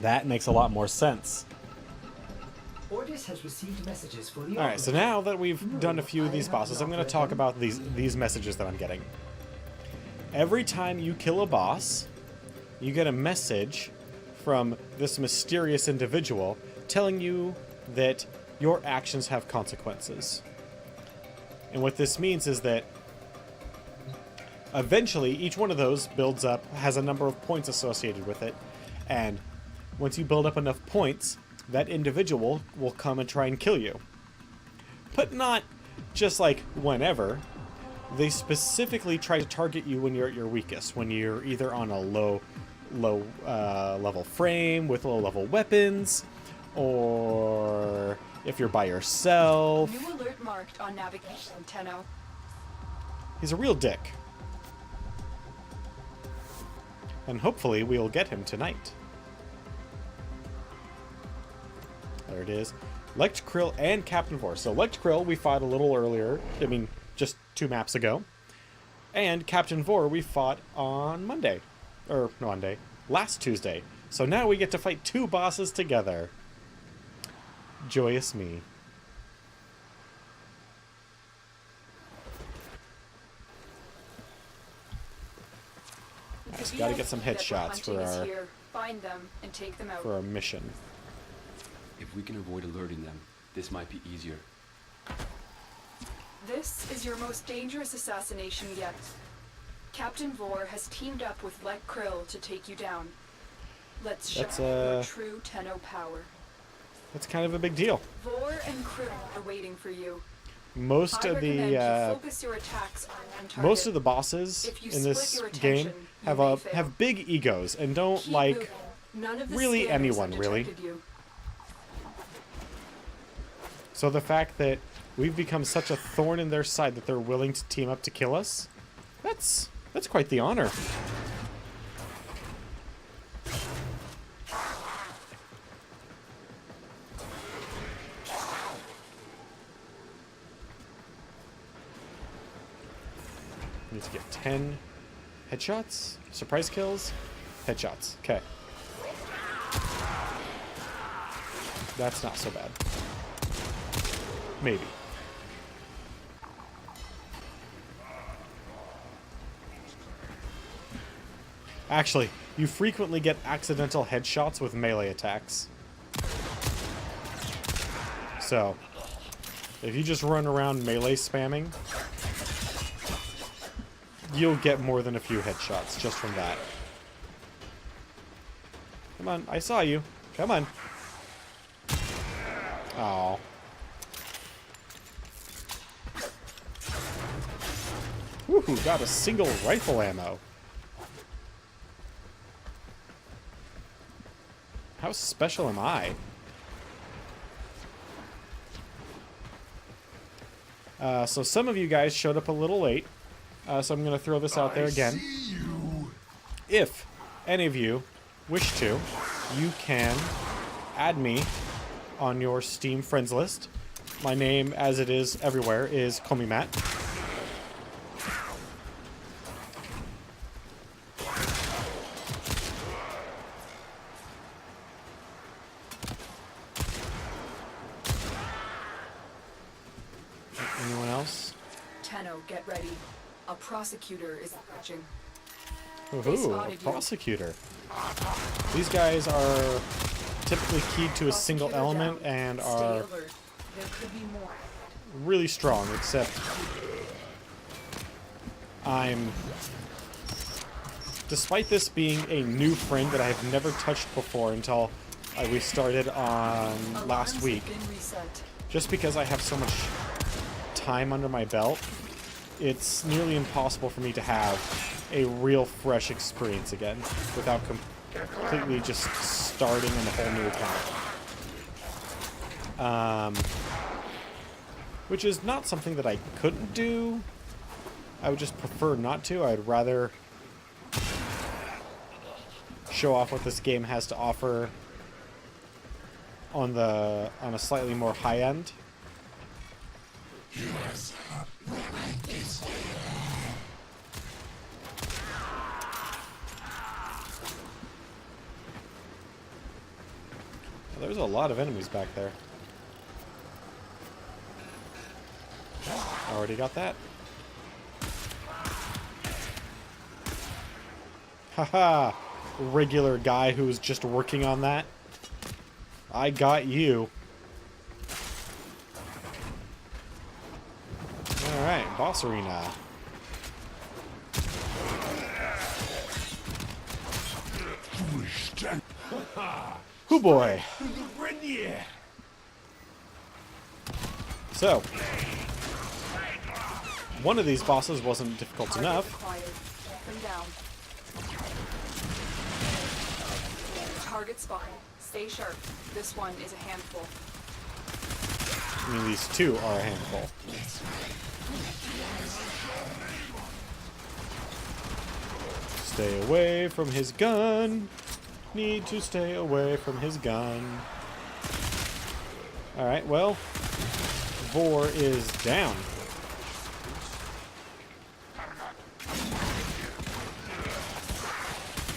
That makes a lot more sense. Ordis has received messages for the Alright, so now that we've done a few of these bosses, I'm going to talk about these messages that I'm getting. Every time you kill a boss, you get a message from this mysterious individual telling you that your actions have consequences. And what this means is that eventually each one of those builds up, has a number of points associated with it, and once you build up enough points, that individual will come and try and kill you. But not just like whenever. They specifically try to target you when you're at your weakest, when you're either on a low low level frame with low level weapons, or if you're by yourself. New alert marked on navigation, Tenno. He's a real dick. And hopefully we'll get him tonight. There it is. Lect Krill and Captain Vor. So Lect Krill we fought a little earlier. I mean, just 2 maps ago. And Captain Vor we fought on Monday. Or, no, Monday. Last Tuesday. So now we get to fight 2 bosses together. Joyous me. Nice, gotta get some headshots Find them and take them out. for our mission. If we can avoid alerting them, this might be easier. This is your most dangerous assassination yet. Captain Vor has teamed up with Lect Krill to take you down. Let's show your true Tenno power. That's kind of a big deal. Vor and Krill are waiting for you. Most of the focus your attacks on target. most of the bosses in this game have big egos and don't like really anyone really. So the fact that we've become such a thorn in their side that they're willing to team up to kill us, that's quite the honor. Need to get 10 headshots, surprise kills, headshots. Okay. That's not so bad. Maybe. Actually, you frequently get accidental headshots with melee attacks. So, if you just run around melee spamming, you'll get more than a few headshots just from that. Come on, I saw you. Come on. Aw. Woohoo, got a single rifle ammo. How special am I? So some of you guys showed up a little late. So I'm going to throw this out there again. If any of you wish to, you can add me on your Steam friends list. My name, as it is everywhere, is ComiMatt. Anyone else? Tenno, get ready. A prosecutor is watching. Ooh, a prosecutor. These guys are typically keyed to a single element and are really strong, except despite this being a new friend that I have never touched before until we started on last week, just because I have so much time under my belt, it's nearly impossible for me to have a real fresh experience again without completely just starting on a whole new account. Which is not something that I couldn't do. I would just prefer not to. I'd rather show off what this game has to offer on a slightly more high end. Yes. There's a lot of enemies back there. Already got that. Haha! Regular guy who was just working on that. I got you. Alright, boss arena. Hoo boy! So, one of these bosses wasn't difficult enough. Target spotted. Stay sharp. This one is a handful. I mean, these two are a handful. Stay away from his gun. Need to stay away from his gun. Alright, well, Vor is down.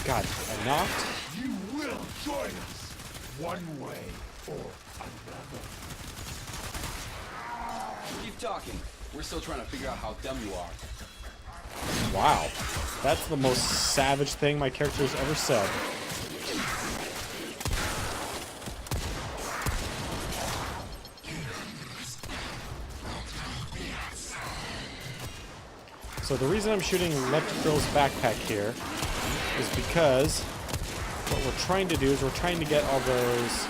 God, I knocked. You will join us, one way or another. Keep talking. We're still trying to figure out how dumb you are. Wow. That's the most savage thing my character's ever said. So the reason I'm shooting Electrocurl's backpack here is because what we're trying to do is we're trying to get all those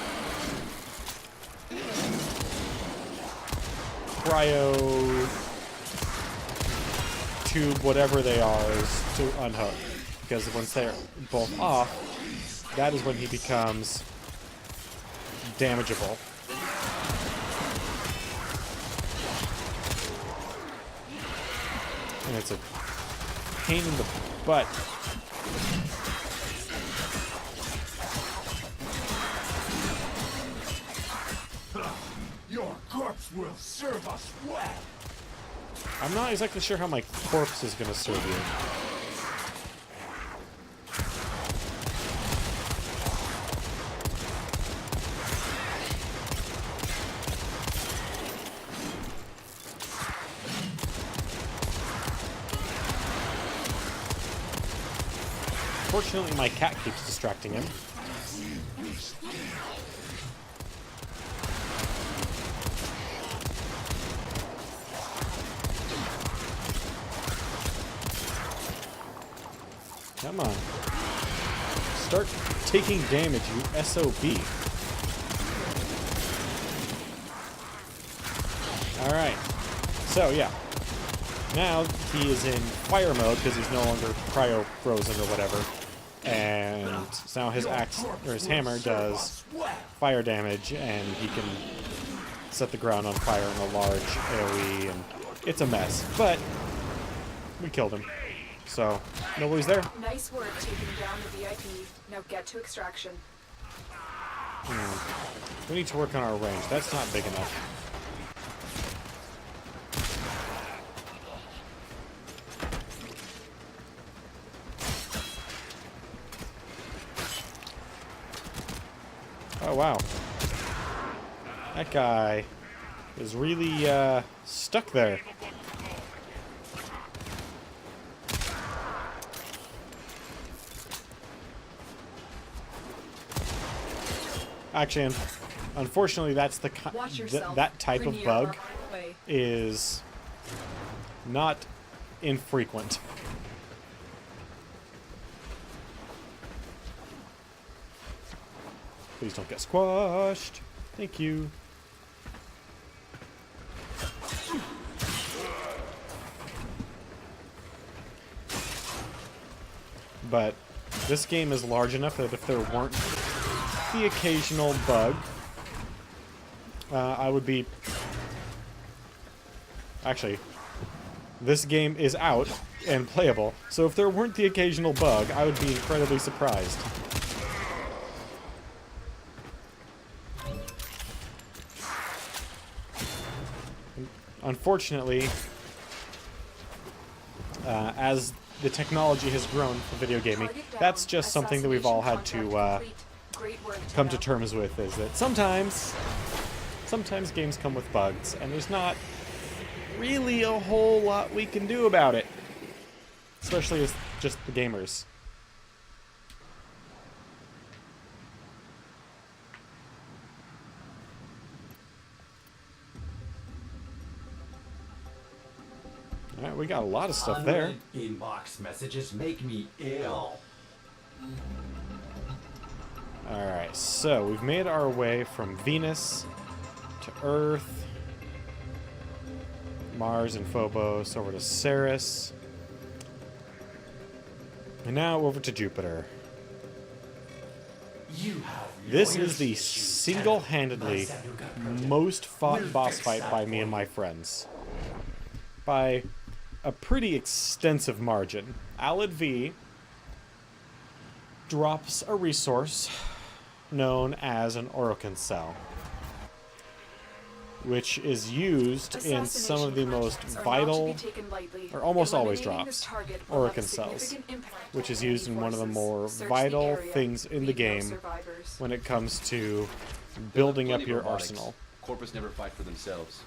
cryo tube, whatever they are, is to unhook. Because once they're both off, that is when he becomes damageable. And it's a pain in the butt. Your corpse will serve us well. I'm not exactly sure how my corpse is going to serve you. Fortunately, my cat keeps distracting him. Come on. Start taking damage, you SOB. Alright. So, yeah. Now he is in fire mode because he's no longer cryo frozen or whatever. And now his axe, or his hammer, does fire damage, and he can set the ground on fire in a large AoE, and it's a mess. But we killed him. So, nobody's there. Nice work taking down the VIP. Now get to extraction. We need to work on our range. That's not big enough. Oh, wow. That guy is really stuck there. Actually, unfortunately, that's the that type of bug is not infrequent. Please don't get squashed. Thank you. But this game is large enough that if there weren't the occasional bug, I would be... Actually, this game is out and playable, so if there weren't the occasional bug, I would be incredibly surprised. Unfortunately, as the technology has grown for video gaming, that's just something that we've all had to come to terms with, is that sometimes games come with bugs, and there's not really a whole lot we can do about it. Especially as just the gamers. Alright, we got a lot of stuff there. Inbox messages make me ill. Alright, so we've made our way from Venus to Earth, Mars and Phobos, over to Ceres, and now over to Jupiter. This is the single-handedly most fought boss fight by me and my friends. By a pretty extensive margin. Alad V drops a resource known as an Orokin cell, which is used in some of the most vital, or almost always drops, Orokin cells, which is used in one of the more vital things in the game when it comes to building up your arsenal. Corpus never fight for themselves.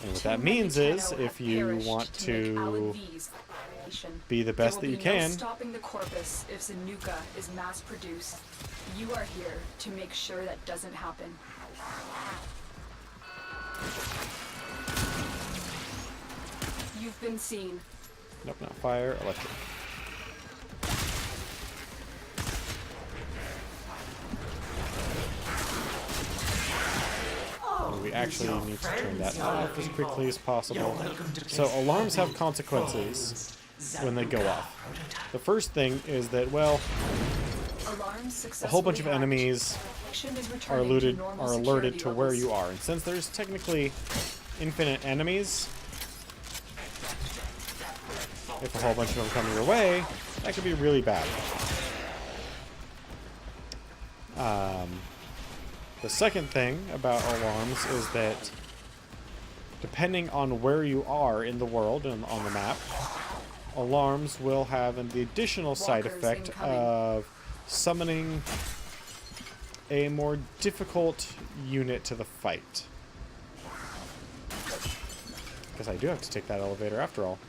And what that means is, if you want to be the best that you can, stopping the Corpus if Zanuka is mass-produced. You are here to make sure that doesn't happen. You've been seen. nope, not fire, electric. We actually need to turn that off as quickly as possible. So alarms have consequences when they go off. The first thing is that, well, a whole bunch of enemies are alerted to where you are. And since there's technically infinite enemies, if a whole bunch of them come your way, that could be really bad. The second thing about alarms is that depending on where you are in the world and on the map, alarms will have the additional side effect of summoning a more difficult unit to the fight. Because I do have to take that elevator after all.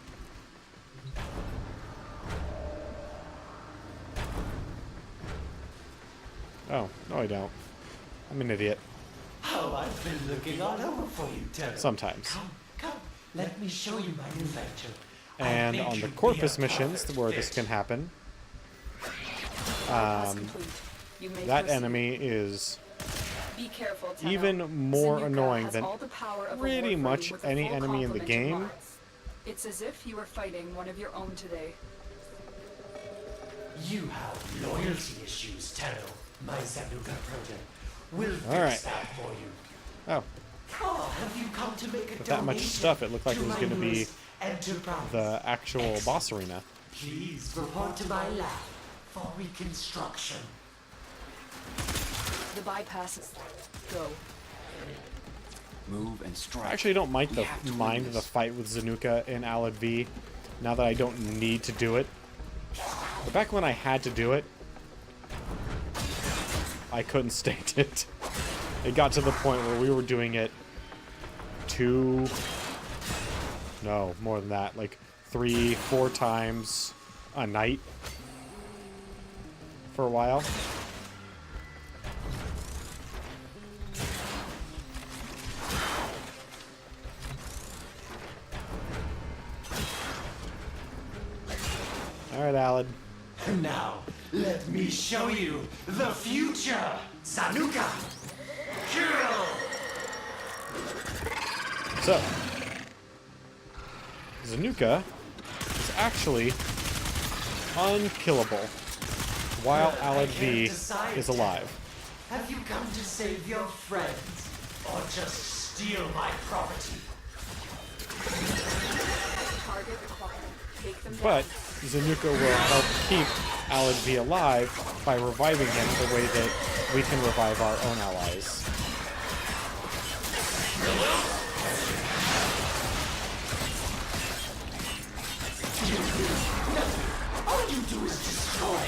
Oh, no I don't. I'm an idiot. Oh, I've been looking all over for you, Turtle. Sometimes. Come, let me show you my new venture. And on the Corpus missions, where this can happen, that enemy is even more annoying than pretty much any enemy in the game. It's as if you were fighting one of your own today. You have loyalty issues, Turtle. My Zanuka project will fix Alright. that for you. Oh, Oh, have you come to make a with that much donation stuff, it looked like it was going to be Enterprise? the actual boss arena. Please report to my lab for reconstruction. The bypasses. Go. Move and strike. I actually don't mind We have to mind win the this. fight with Zanuka and Alad V, now that I don't need to do it. But back when I had to do it, I couldn't stand it. It got to the point where we were doing it no, more than that, like 3-4 times a night for a while. Alright, Alad. Now, let me show you the future! Zanuka! Kill! So, Zanuka is actually unkillable while Alad V is alive. Have you come to save your friends, or just steal my property? Target acquired. Take them down. But Zanuka will help keep Alad V alive by reviving him the way that we can revive our own allies. All you do is destroy.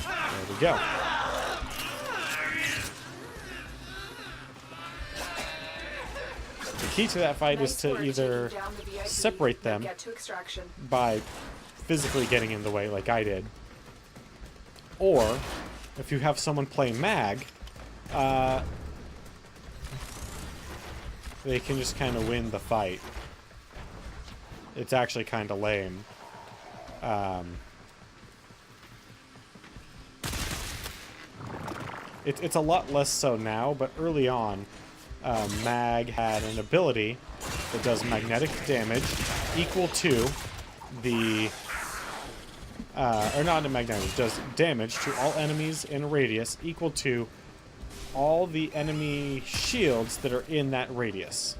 There we go. The key to that fight is to either separate them Get to extraction. by physically getting in the way like I did, or if you have someone playing mag, they can just kind of win the fight. It's actually kind of lame. It's a lot less so now, but early on, mag had an ability that does magnetic damage equal to the or not magnanimous, does damage to all enemies in a radius equal to all the enemy shields that are in that radius.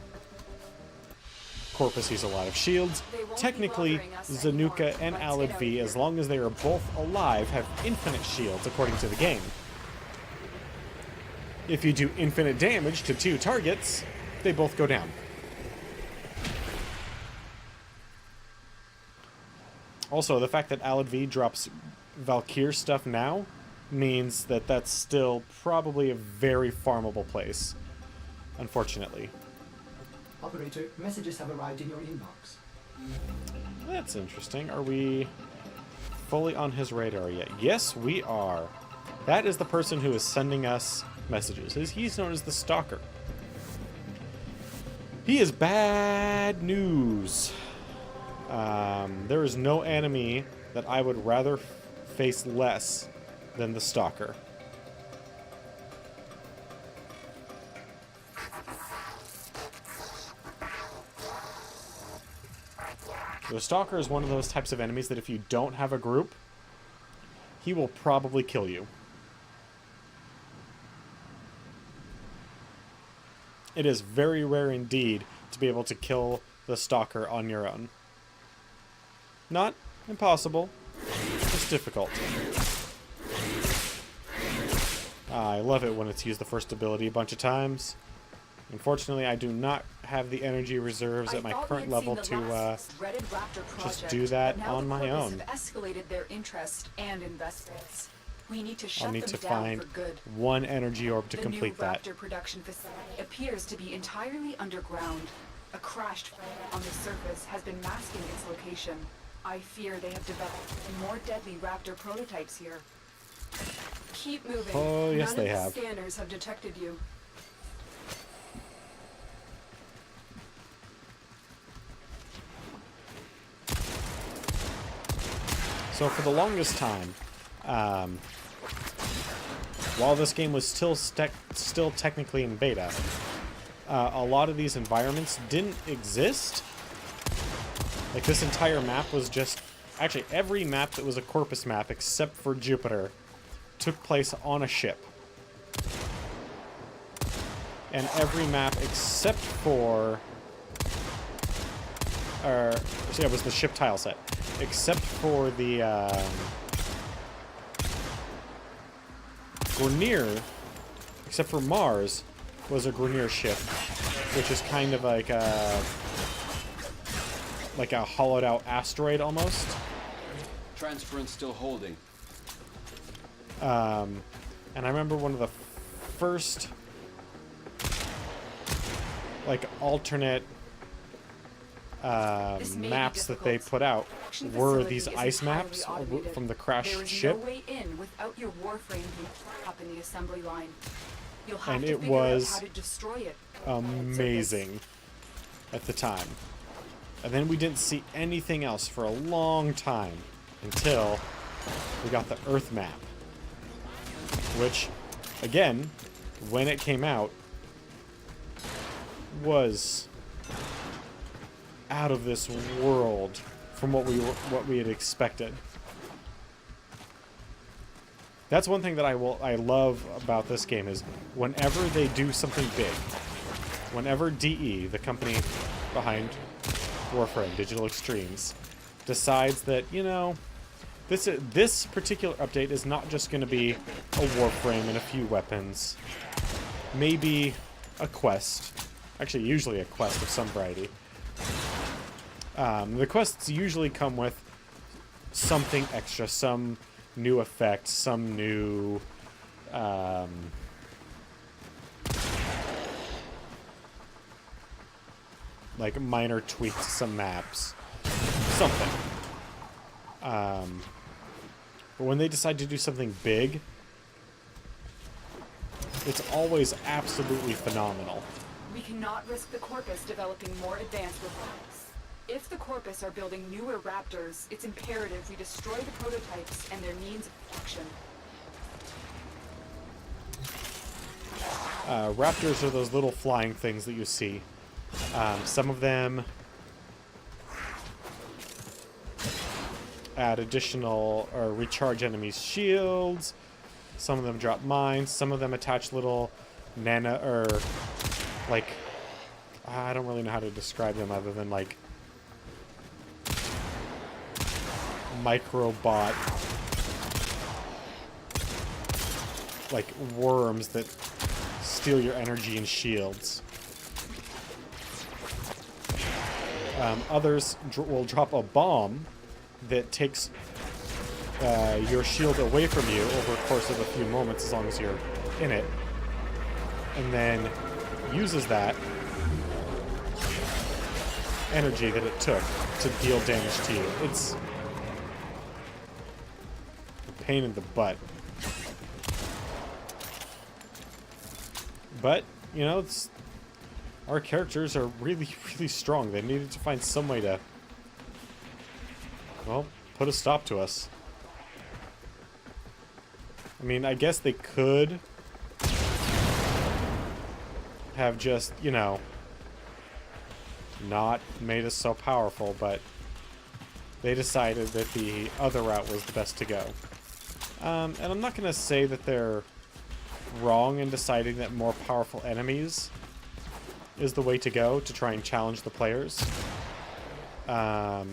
Corpus use a lot of shields. Technically, Zanuka and Alad V, as long as they are both alive, have infinite shields according to the game. If you do infinite damage to 2 targets, they both go down. Also, the fact that Alad V drops Valkyr stuff now means that that's still probably a very farmable place, unfortunately. Operator, messages have arrived in your inbox. That's interesting. Are we fully on his radar yet? Yes, we are. That is the person who is sending us messages. He's known as the Stalker. He is bad news. There is no enemy that I would rather face less than the Stalker. The Stalker is one of those types of enemies that if you don't have a group, he will probably kill you. It is very rare indeed to be able to kill the Stalker on your own. Not impossible, just difficult. I love it when it's used the first ability a bunch of times. Unfortunately, I do not have the energy reserves at my current level to just do that on my own. Have escalated their interest and investments. We need to shut I'll need them to down find for good. 1 energy orb to complete The new that. Raptor production facility appears to be entirely underground. A crashed fire on the surface has been masking its location. I fear they have developed more deadly Raptor prototypes here. Keep moving. Oh, yes, None they of have. the scanners have detected you. So for the longest time, while this game was still technically in beta, a lot of these environments didn't exist. Like, this entire map was just... Actually, every map that was a Corpus map, except for Jupiter, took place on a ship. And every map except for... so yeah, it was the ship tile set. Except for the, Grineer, except for Mars, was a Grineer ship, which is kind of like a hollowed out asteroid almost. Transference still holding. And I remember one of the first, like, alternate maps that they put out were these ice maps from the crashed ship. There is no way in without your Warframe being up in the assembly line. You'll have And to it figure out was how to destroy it. amazing at the time. And then we didn't see anything else for a long time until we got the Earth map. Which, again, when it came out, was out of this world from what we had expected. That's one thing that I love about this game is whenever they do something big, whenever DE, the company behind Warframe, Digital Extremes, decides that, you know, this particular update is not just going to be a Warframe and a few weapons, maybe a quest, actually usually a quest of some variety. The quests usually come with something extra, some new effect, some new like minor tweaks to some maps, something. But when they decide to do something big, it's always absolutely phenomenal. We cannot risk the Corpus developing more advanced weapons. If the Corpus are building newer Raptors, it's imperative we destroy the prototypes and their means of production. Raptors are those little flying things that you see. Some of them add additional or recharge enemies' shields. Some of them drop mines. Some of them attach little nano or like I don't really know how to describe them other than like microbot like worms that steal your energy and shields. Others will drop a bomb that takes your shield away from you over the course of a few moments as long as you're in it, and then uses that energy that it took to deal damage to you. It's a pain in the butt. But, you know, our characters are really, really strong. They needed to find some way to, well, put a stop to us. I mean, I guess they could have just, you know, not made us so powerful, but they decided that the other route was the best to go. And I'm not going to say that they're wrong in deciding that more powerful enemies is the way to go to try and challenge the players. But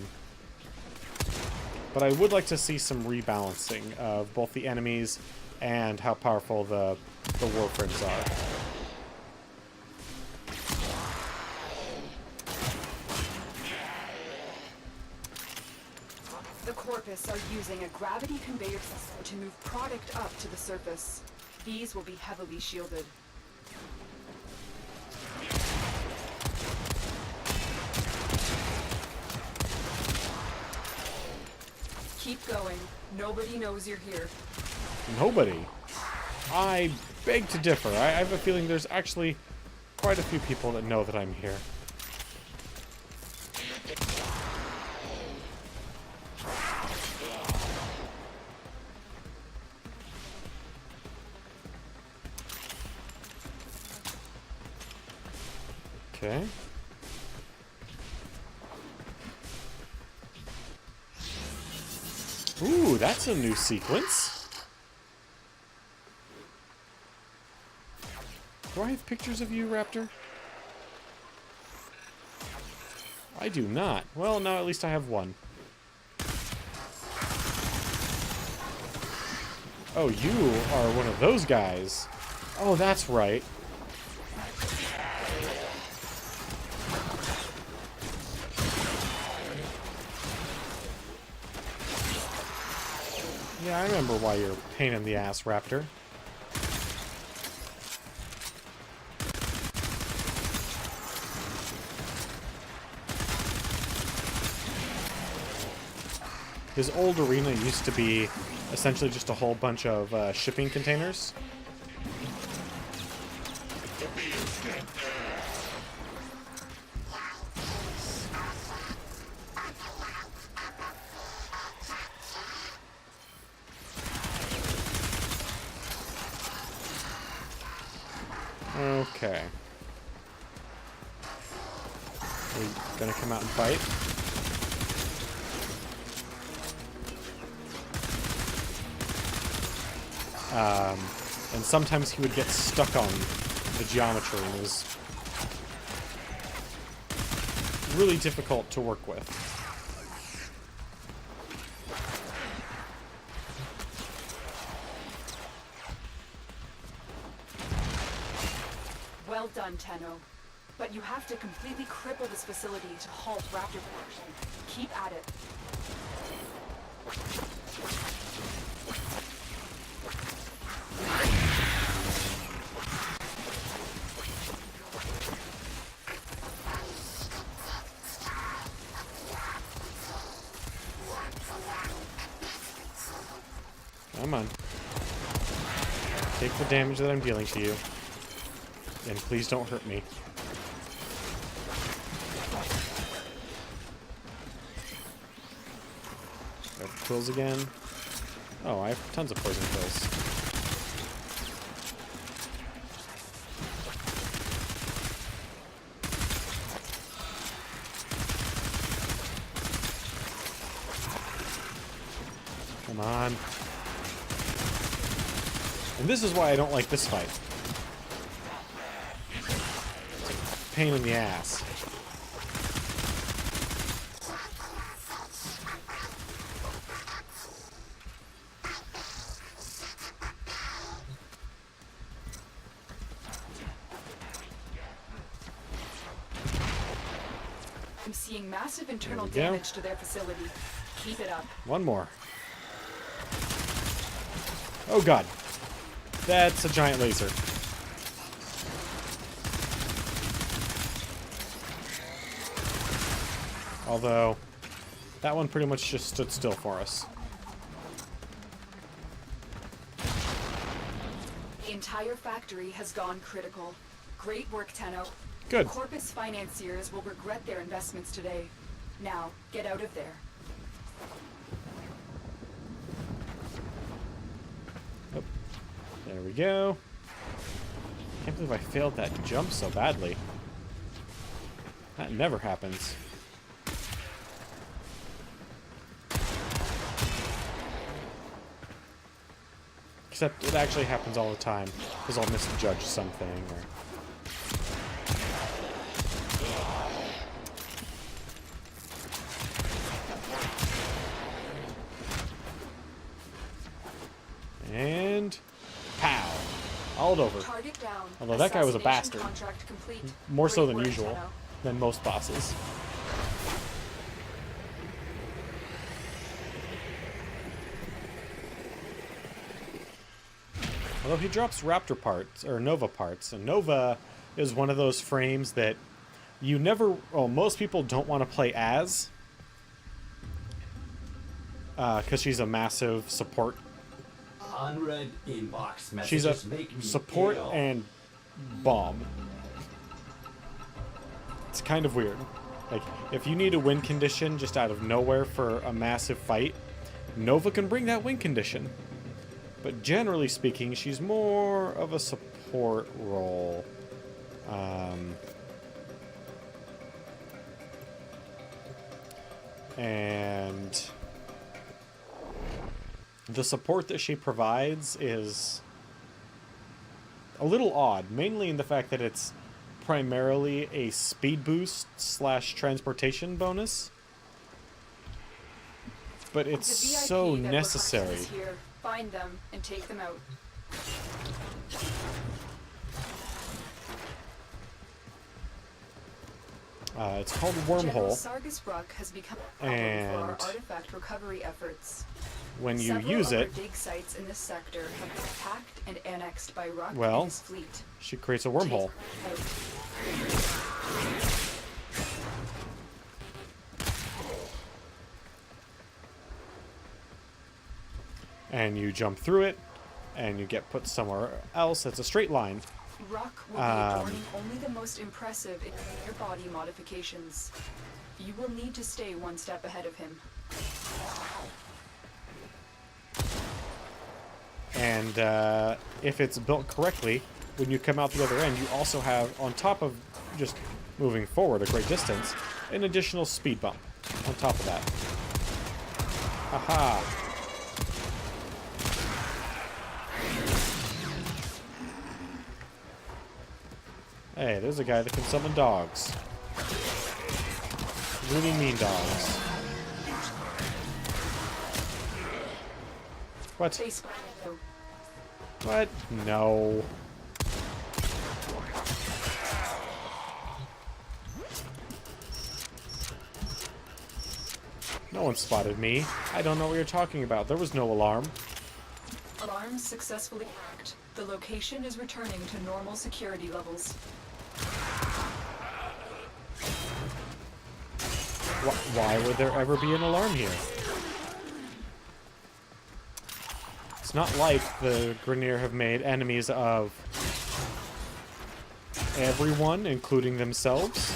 I would like to see some rebalancing of both the enemies and how powerful the Warframes are. The Corpus are using a gravity conveyor system to move product up to the surface. These will be heavily shielded. Keep going. Nobody knows you're here. Nobody. I beg to differ. I have a feeling there's actually quite a few people that know that I'm here. Okay. Ooh, that's a new sequence. Do I have pictures of you, Raptor? I do not. Well, now at least I have one. Oh, you are one of those guys. Oh, that's right. Yeah, I remember why you're a pain in the ass, Raptor. His old arena used to be essentially just a whole bunch of shipping containers. Okay. We're gonna come out and fight. And sometimes he would get stuck on the geometry, and it was really difficult to work with. Well done, Tenno. But you have to completely cripple this facility to halt raptor production. Keep at it. Come on. Take the damage that I'm dealing to you. And please don't hurt me. I have quills again. Oh, I have tons of poison pills. And this is why I don't like this fight. Pain in the ass. I'm seeing massive internal There we go. damage to their facility. Keep it up. One more. Oh god. That's a giant laser. Although, that one pretty much just stood still for us. The entire factory has gone critical. Great work, Tenno. Good. Corpus financiers will regret their investments today. Now, get out of there. Oh, there we go. Can't believe I failed that jump so badly. That never happens. Except it actually happens all the time, because I'll misjudge something, or... And... pow! All over. Target down. Although that guy was a Assassination bastard. Contract complete. More so Great than work, usual, Tenno. than most bosses. Although he drops Raptor parts, or Nova parts, and Nova is one of those frames that you never, well, most people don't want to play as, because she's a massive support. Unread inbox messages She's a make me support ill. and bomb. It's kind of weird. Like, if you need a win condition just out of nowhere for a massive fight, Nova can bring that win condition. But generally speaking, she's more of a support role. And the support that she provides is a little odd, mainly in the fact that it's primarily a speed boost / transportation bonus. But it's The VIP so that necessary. requested is here. Find them and take them out. It's called General Wormhole. Sargus Rock has become a problem for our And artifact recovery efforts. when you Several use of our it, dig sites in this sector have been attacked and annexed by Rock Well, and his fleet. she creates a wormhole. Take out. And you jump through it, and you get put somewhere else. It's a straight line. Rock will be adorning only the most impressive in your body modifications. You will need to stay one step ahead of him. And if it's built correctly, when you come out the other end, you also have, on top of just moving forward a great distance, an additional speed bump on top of that. Aha! Hey, there's a guy that can summon dogs. Really mean dogs. What? They spotted you. What? No. No one spotted me. I don't know what you're talking about. There was no alarm. Alarms successfully hacked. The location is returning to normal security levels. Why would there ever be an alarm here? It's not like the Grineer have made enemies of everyone, including themselves.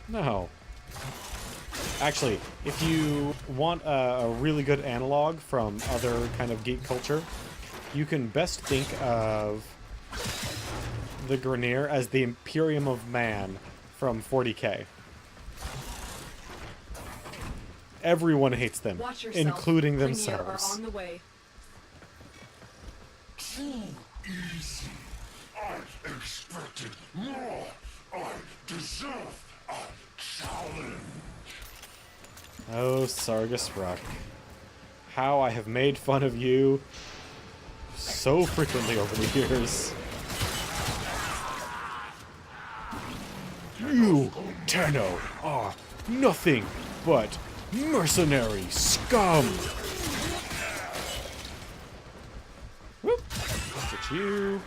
No. Actually, if you want a really good analog from other kind of geek culture, you can best think of the Grineer as the Imperium of Man from 40K. everyone hates them, Watch yourself. including Premier themselves. are on the way. Too easy. I expected more. I deserve a challenge. Oh, Sargus Ruck. How I have made fun of you so frequently over the years. You, Tenno, are nothing but mercenary scum! Whoop! Get you.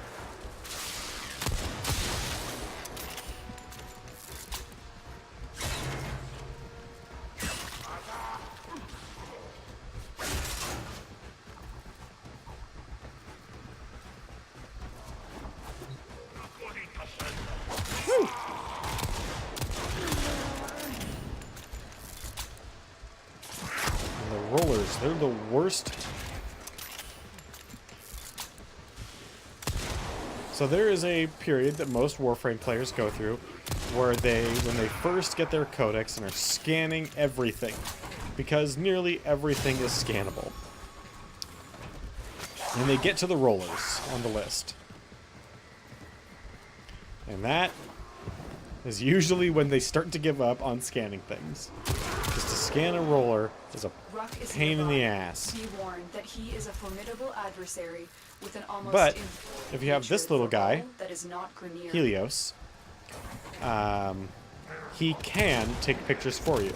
Rollers, they're the worst. So there is a period that most Warframe players go through where when they first get their codex and are scanning everything, because nearly everything is scannable. And they get to the rollers on the list. And that is usually when they start to give up on scanning things. Just to scan a roller is a pain in the ass. Be warned that he is a formidable adversary with an almost But if you have this little guy, that is not Grineer. Helios, he can take pictures for you.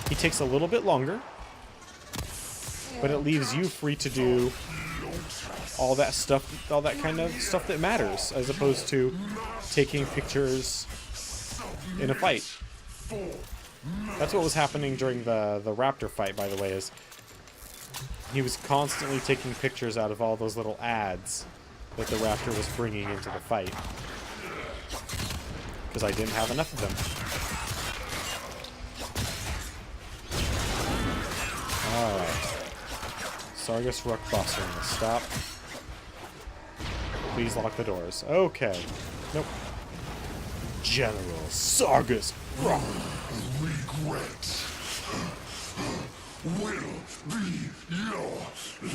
He takes a little bit longer, but it leaves you free to do all that stuff, all that kind of stuff that matters, as opposed to taking pictures in a fight. That's what was happening during the raptor fight, by the way, is he was constantly taking pictures out of all those little ads that the raptor was bringing into the fight. Because I didn't have enough of them. Alright. Sargus Ruck Buster. Stop. Please lock the doors. Okay. Nope. General Sargus Ruck. Regret will be your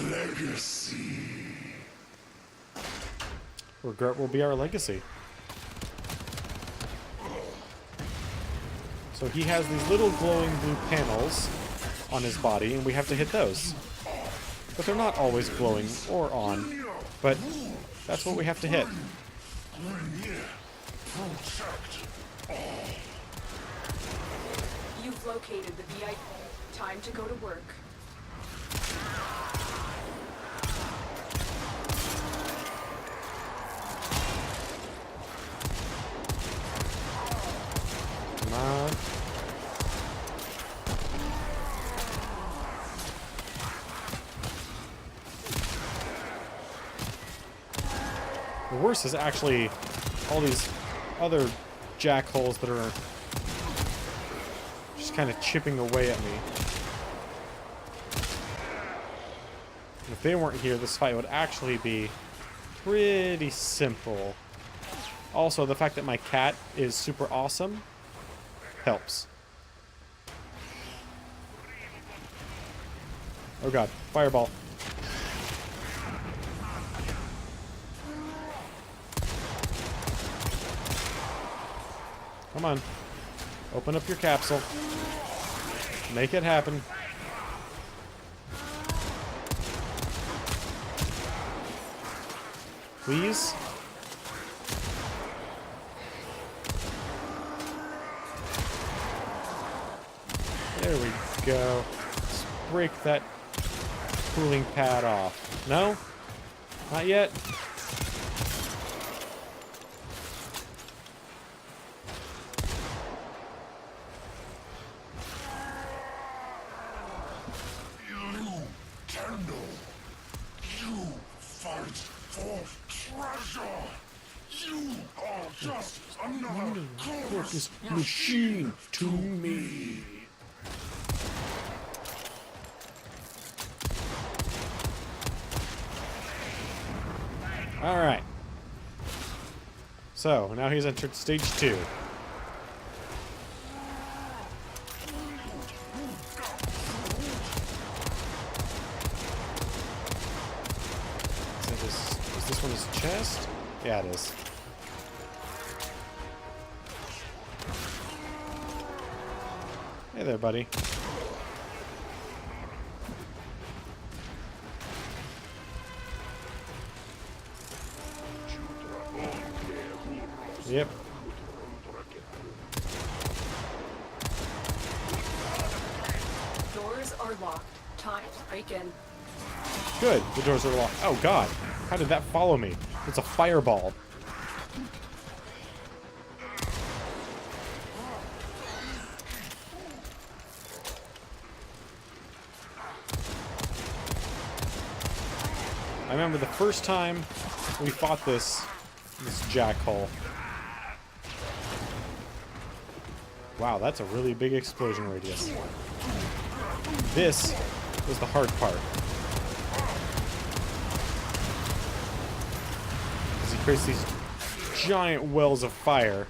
legacy. Regret will be our legacy. So he has these little glowing blue panels on his body, and we have to hit those. But they're not always glowing or on, but that's what we have to hit. You've located the VIP. Time to go to work. Come on. The worst is actually all these other jackholes that are just kind of chipping away at me. And if they weren't here, this fight would actually be pretty simple. Also, the fact that my cat is super awesome helps. Oh god, fireball. Come on. Open up your capsule. Make it happen. Please? There we go. Let's break that cooling pad off. No? Not yet? Corpus machine to me. Alright. So, now he's entered stage 2. this one is a chest. Yeah, it is. Hey there, buddy. Yep. Doors are locked. Time to break in. Good. The doors are locked. Oh, God. How did that follow me? It's a fireball. I remember the first time we fought this jackhole. Wow, that's a really big explosion radius. This was the hard part. As he creates these giant wells of fire.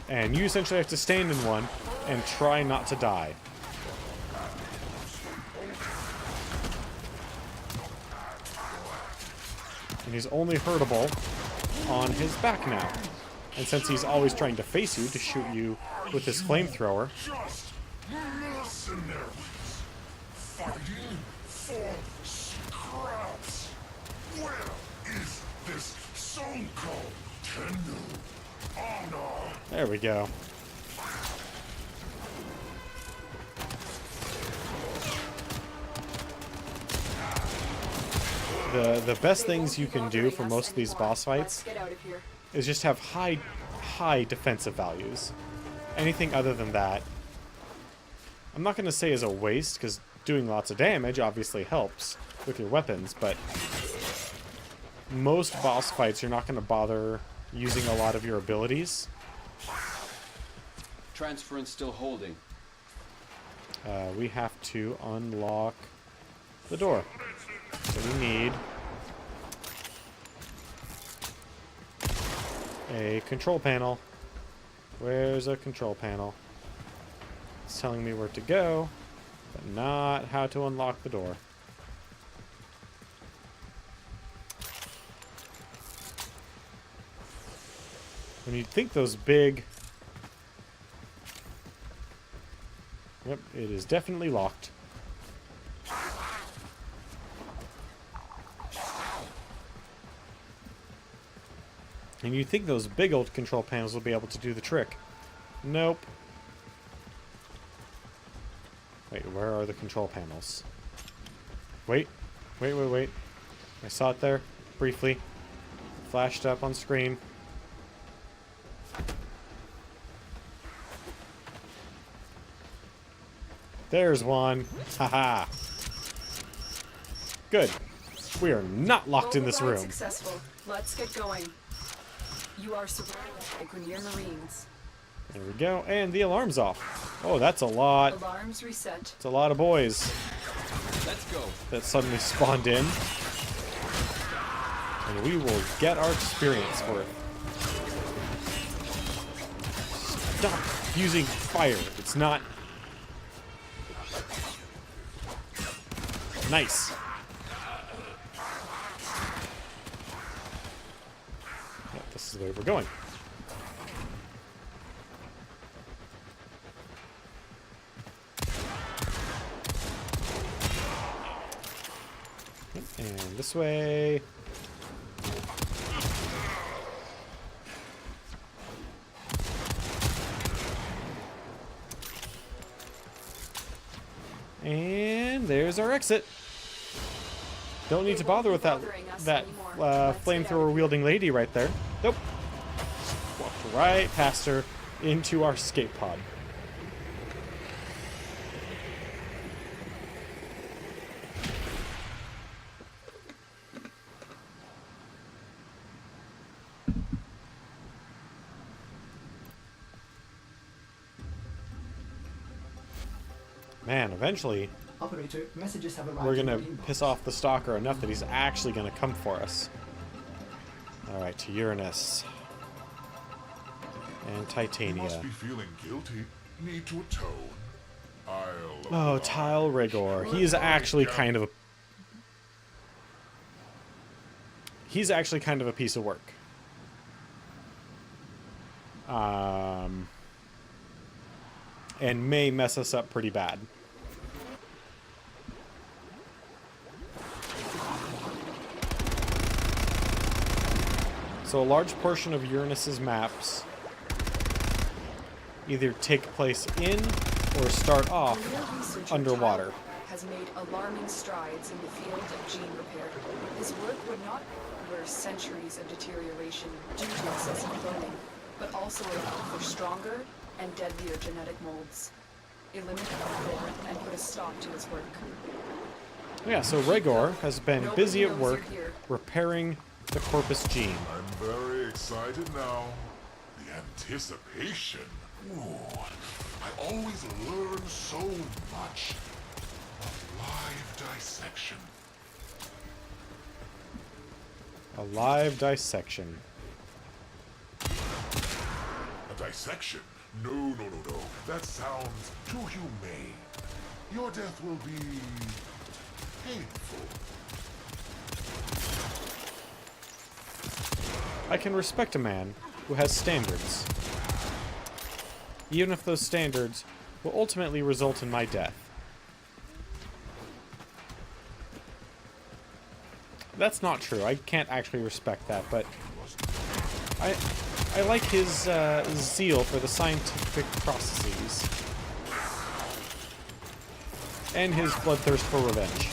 And you essentially have to stand in one and try not to die. And he's only hurtable on his back now. And since he's always trying to face you to shoot you with his flamethrower. Just mercenaries fighting for scraps. Where is this so-called canoe? Honor. There we go. The best things you can do for most of these boss fights is just have high defensive values. Anything other than that, I'm not going to say is a waste, because doing lots of damage obviously helps with your weapons, but most boss fights you're not going to bother using a lot of your abilities. Transference still holding. We have to unlock the door. So we need a control panel. Where's a control panel? It's telling me where to go, but not how to unlock the door. When you think those big... Yep, it is definitely locked. And you'd think those big old control panels will be able to do the trick. Nope. Wait, where are the control panels? Wait. Wait. I saw it there, briefly. Flashed up on screen. There's one. Haha. Good. We are not locked in this room. Successful. Let's get going. You are surrounded by Grenier Marines. There we go. And the alarm's off. Oh, that's a lot. Alarms reset. It's a lot of boys Let's go. that suddenly spawned in. And we will get our experience for it. Stop using fire. It's not... Nice. Yeah, this is the way we're going. And this way. And there's our exit. Don't need to bother with that flamethrower wielding lady right there. Nope. Walked right past her into our escape pod. Man, eventually Operator, messages have arrived. we're in gonna your inbox. piss off the stalker enough that he's actually gonna come for us. Alright, to Uranus. And You must Titania. be feeling guilty. Need to atone. Oh, Tile Rigor. He's actually kind of a... He's actually kind of a piece of work. And may mess us up pretty bad. So a large portion of Uranus's maps either take place in or start off underwater. Has made alarming strides in the field of gene repair. His work would not cover centuries of deterioration due to excessive cloning, but also allow for stronger and deadlier genetic molds. Eliminate Rigor and put a stop to his work. Yeah, so Rigor has been busy at work repairing the Corpus gene. I'm very excited now. The anticipation. Ooh, I always learn so much. A live dissection. A live dissection. A dissection? No. That sounds too humane. Your death will be painful. I can respect a man who has standards, even if those standards will ultimately result in my death. That's not true. I can't actually respect that, but I like his zeal for the scientific processes and his bloodthirst for revenge.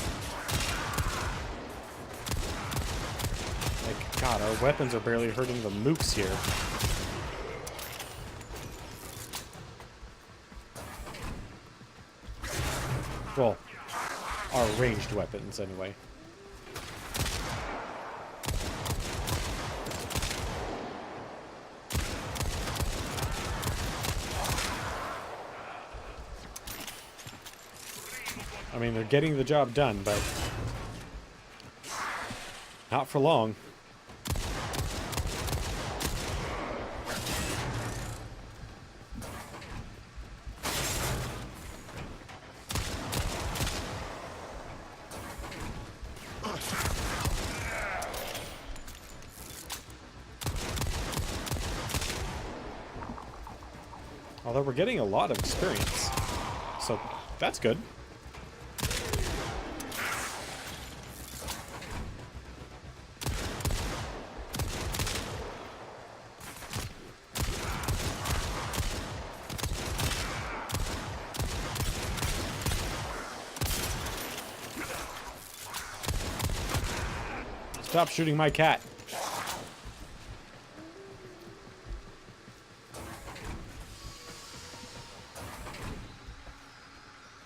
Like, God, our weapons are barely hurting the mooks here. Well, our ranged weapons, anyway. I mean, they're getting the job done, but not for long. Although we're getting a lot of experience, so that's good. Stop shooting my cat.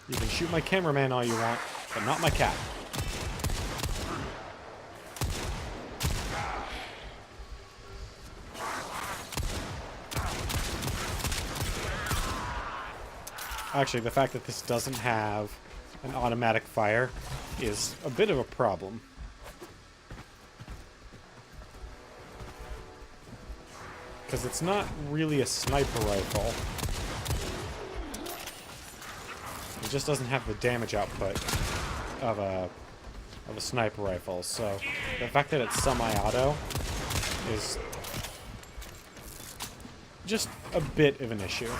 You can shoot my cameraman all you want, but not my cat. Actually, the fact that this doesn't have an automatic fire is a bit of a problem. Because it's not really a sniper rifle. It just doesn't have the damage output of a sniper rifle. So the fact that it's semi-auto is just a bit of an issue.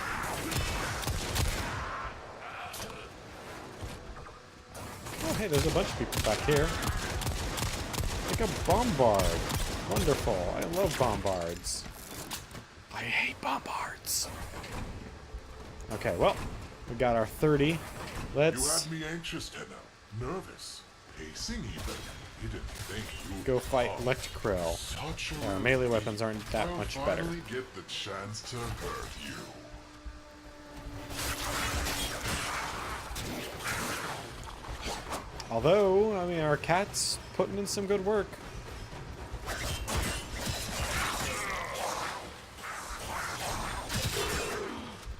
Oh, hey, there's a bunch of people back here. Like a bombard. Wonderful. I love bombards. I hate bombards. Okay, well, we got our 30. Let's You had me anxious, Tenno. Nervous. Pacing even. You didn't think you go fight Electrokrill. Such a Our melee weapons aren't that I'll much better. finally get the chance to hurt you. Although, I mean, our cat's putting in some good work.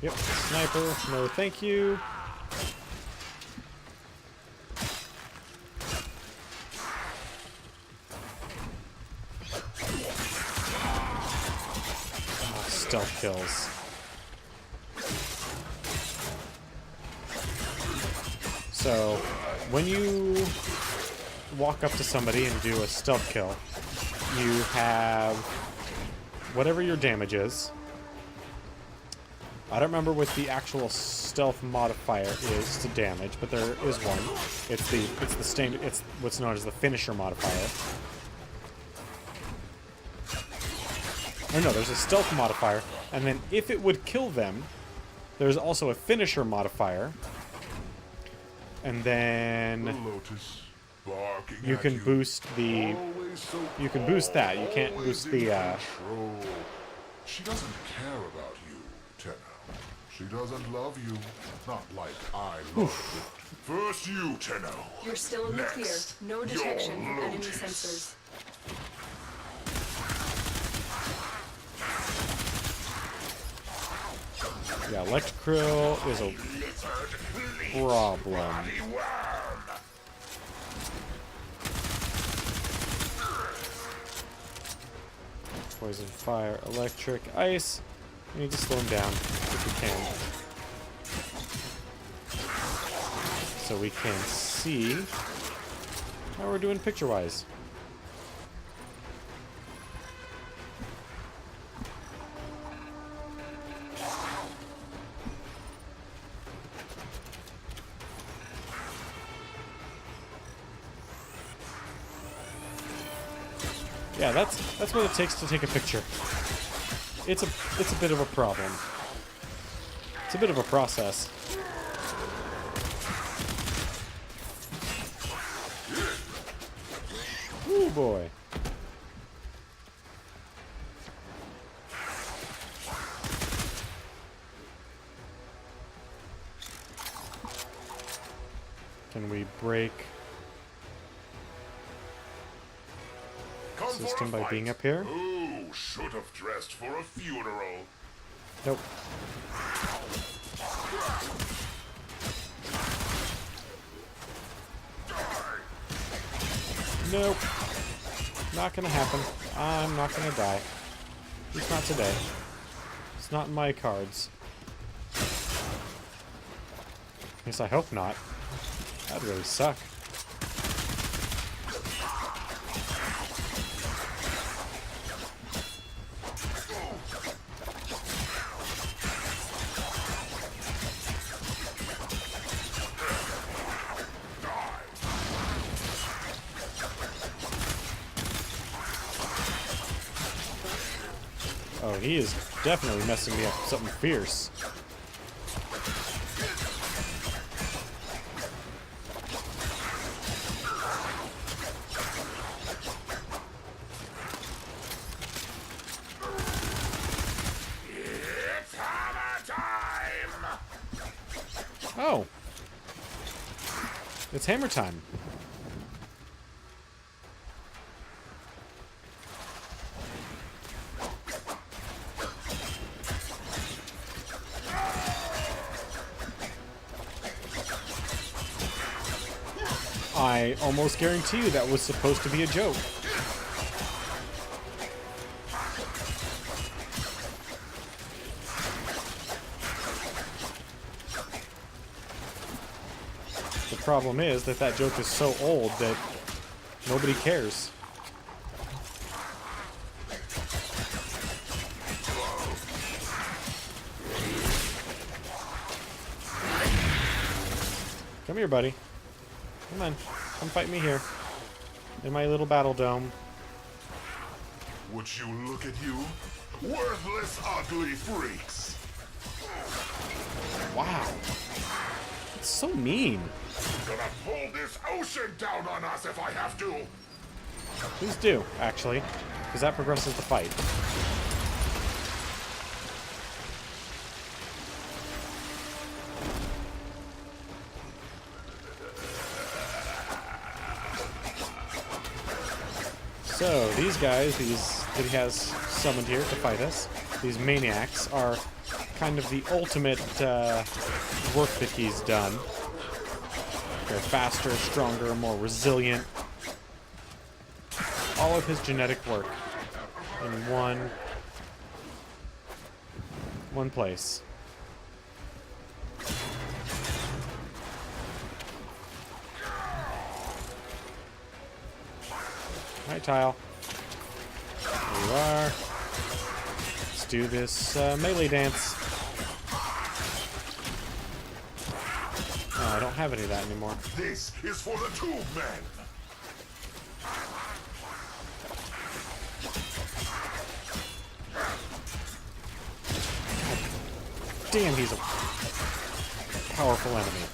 Yep, sniper, no thank you. Oh, stealth kills. So, when you walk up to somebody and do a stealth kill, you have whatever your damage is. I don't remember what the actual stealth modifier is to damage, but there is one. It's the standard. It's what's known as the finisher modifier. Or no, there's a stealth modifier, and then if it would kill them, there's also a finisher modifier, and then Lotus, barking you at can boost the. Always so You can boost that. You can't always boost in the. control. She doesn't care about you, Tenno. She doesn't love you, not like I love you. First you, Tenno. You're still in the clear. Next, No detection your from enemy Lotus. sensors. Yeah, Electrocryl is a problem. Poison, fire, electric, ice. We need to slow him down if we can. So we can see how we're doing picture-wise. Yeah, that's what it takes to take a picture. It's a bit of a problem. It's a bit of a process. Ooh boy. Can we break system by being up here? Who should have dressed for a funeral? Nope. Nope. Not gonna happen. I'm not gonna die. At least not today. It's not in my cards. At least I hope not. That'd really suck. Oh, he is definitely messing me up with something fierce. It's hammer time! Oh. It's hammer time. I almost guarantee you that was supposed to be a joke. The problem is that that joke is so old that nobody cares. Come here, buddy. Come on. Come fight me here. In my little battle dome. Would you look at you? Worthless, ugly freaks! Wow. It's so mean. Gonna pull this ocean down on us if I have to! Please do, actually. Because that progresses the fight. So, these guys, that he has summoned here to fight us, these maniacs, are kind of the ultimate work that he's done. They're faster, stronger, more resilient. All of his genetic work in one place. Hi, Tile. There you are. Let's do this melee dance. Oh, I don't have any of that anymore. This is for the tube men. Damn, he's a powerful enemy.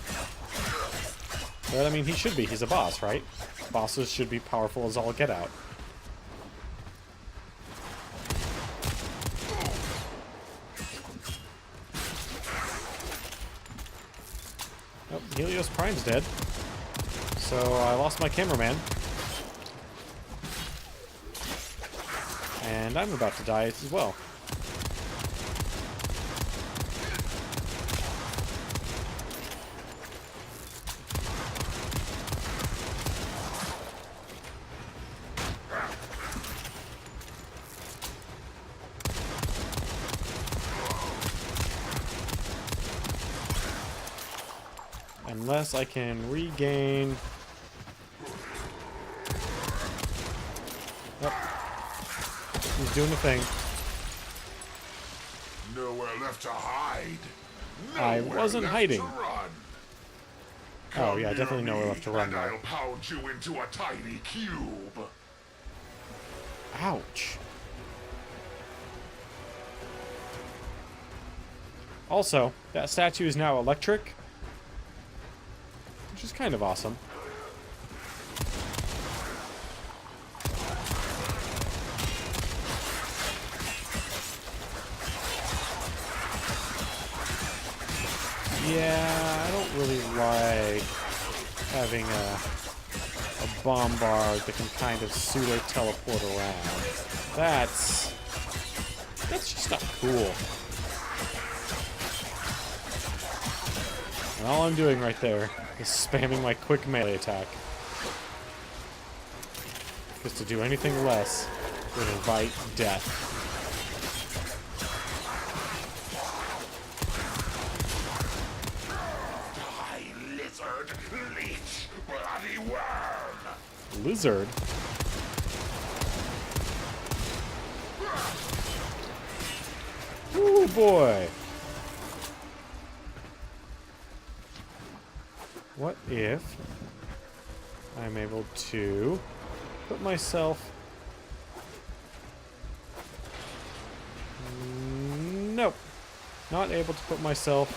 But, I mean, he should be. He's a boss, right? Bosses should be powerful as all get out. Oh, Helios Prime's dead. So I lost my cameraman. And I'm about to die as well. Unless I can regain... Yep. He's doing the thing. Nowhere left to hide. I Nowhere wasn't left hiding. to run. Oh, yeah, Come definitely near nowhere me, left to run, and though. I'll pound you into a tiny cube. Ouch. Also, that statue is now electric, which is kind of awesome. Yeah, I don't really like having a bombard that can kind of pseudo-teleport around. That's just not cool. And all I'm doing right there is spamming my quick melee attack. Because to do anything less would invite death. Die, lizard, leech, bloody worm. Lizard? Ooh, boy. What if I'm able to put myself... Nope. Not able to put myself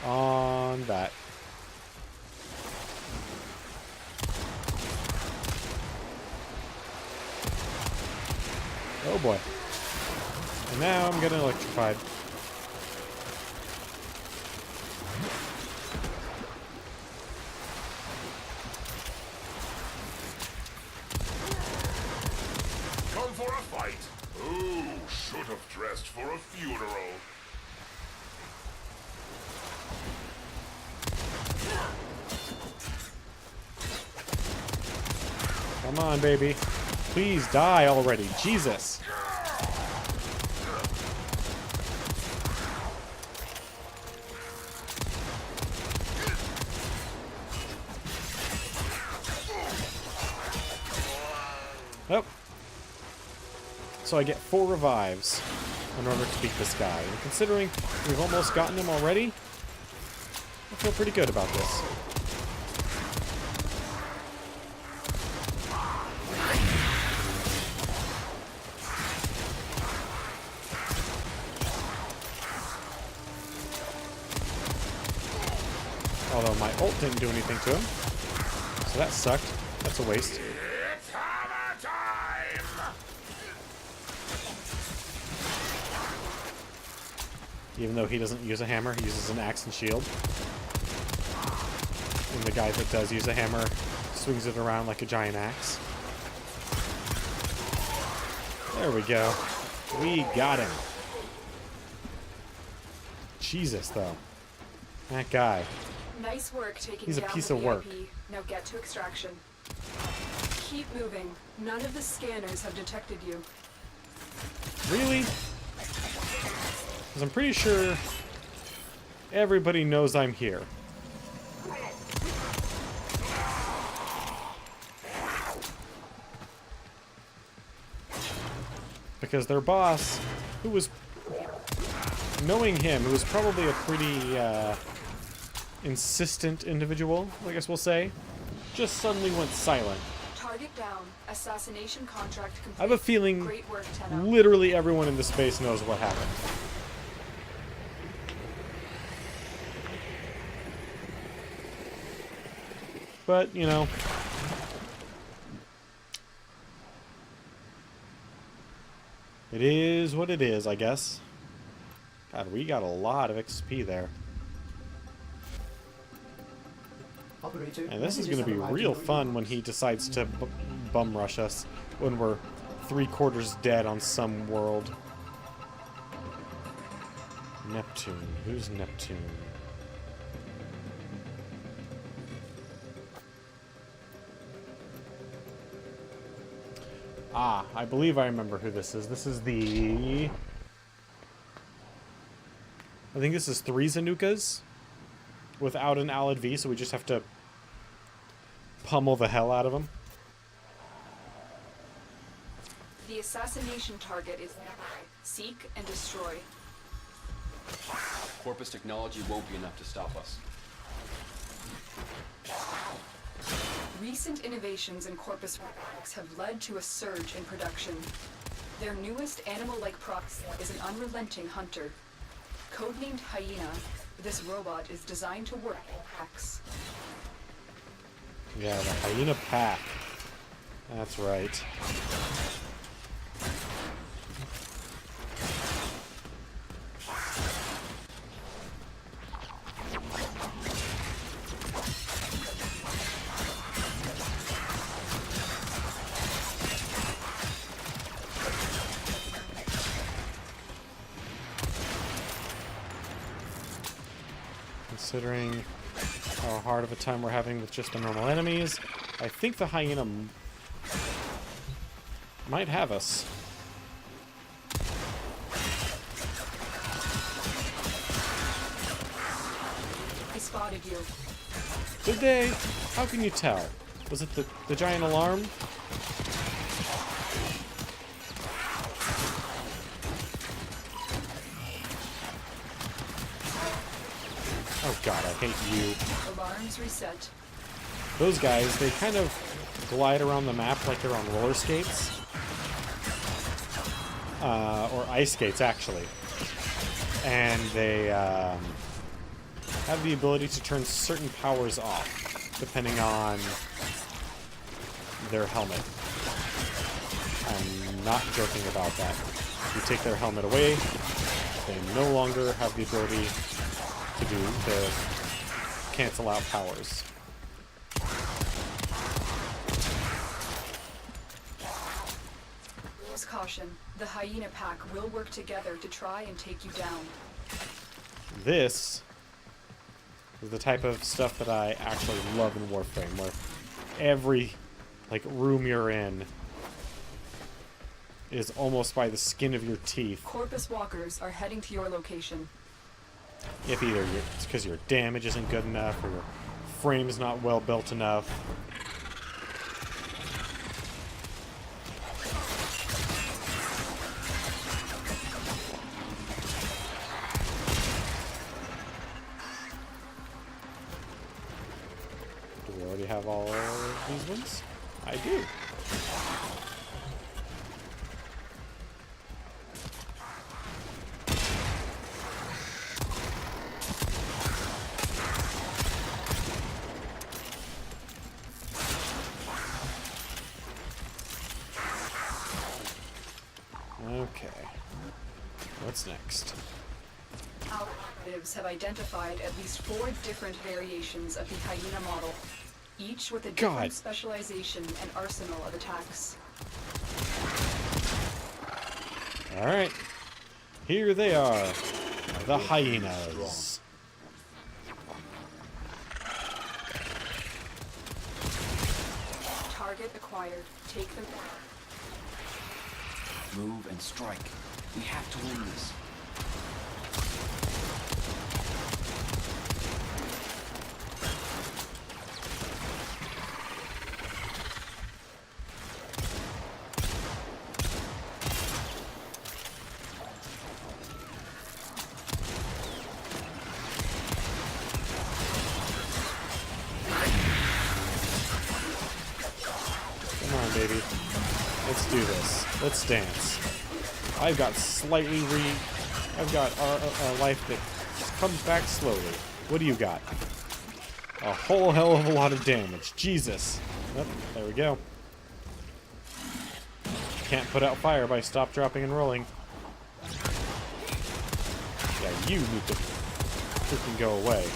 on that. Oh boy. And now I'm getting electrified. Come for a fight? Ooh, should have dressed for a funeral. Come on, baby. Please die already. Jesus. Oh. So I get 4 revives in order to beat this guy. And considering we've almost gotten him already, I feel pretty good about this. Although my ult didn't do anything to him. So that sucked. That's a waste. It's hammer time! Even though he doesn't use a hammer, he uses an axe and shield. And the guy that does use a hammer swings it around like a giant axe. There we go. We got him. Jesus, though. That guy. Nice work taking He's a down piece the of work. VIP. Now get to extraction. Keep moving. None of the scanners have detected you. Really? Because I'm pretty sure everybody knows I'm here. because their boss, who was, knowing him, who was probably a pretty insistent individual, I guess we'll say, just suddenly went silent. Target down. Assassination contract complete. I have a feeling Great work, Tenno. literally everyone in this space knows what happened. But, you know, it is what it is, I guess. God, we got a lot of XP there. Operator, And this is messages going to be have arrived in real your fun when inbox. he decides to bum rush us when we're 3/4 dead on some world. Neptune. Who's Neptune? Ah, I believe I remember who this is. This is the... I think this is 3 Zanukas without an Alad V, so we just have to pummel the hell out of them. The assassination target is nearby. Seek and destroy. Corpus technology won't be enough to stop us. Recent innovations in Corpus robotics have led to a surge in production. Their newest animal-like proxy is an unrelenting hunter. Codenamed Hyena, this robot is designed to work in packs. Yeah, the hyena pack. That's right. Considering how hard of a time we're having with just the normal enemies, I think the hyena might have us. I spotted you. Did they? How can you tell? Was it the giant alarm? Oh god, I hate you. Alarms reset. Those guys, they kind of glide around the map like they're on roller skates. Or ice skates, actually. And they have the ability to turn certain powers off, depending on their helmet. I'm not joking about that. If you take their helmet away, they no longer have the ability to cancel out powers. Use caution. The Hyena pack will work together to try and take you down. This is the type of stuff that I actually love in Warframe, where every room you're in is almost by the skin of your teeth. Corpus walkers are heading to your location. If either it's because your damage isn't good enough or your frame is not well built enough. Do we already have all of these ones? I do. Okay. What's next? Our operatives have identified at least 4 different variations of the Hyena model, each with a different God. specialization and arsenal of attacks. Alright. Here they are. The hyenas. Target acquired. Take them down. Move and strike. We have to win this. Let's dance. I've got I've got a life that comes back slowly. What do you got? A whole hell of a lot of damage. Jesus. Yep, there we go. Can't put out fire by stop, dropping, and rolling. Yeah, you need to freaking go away.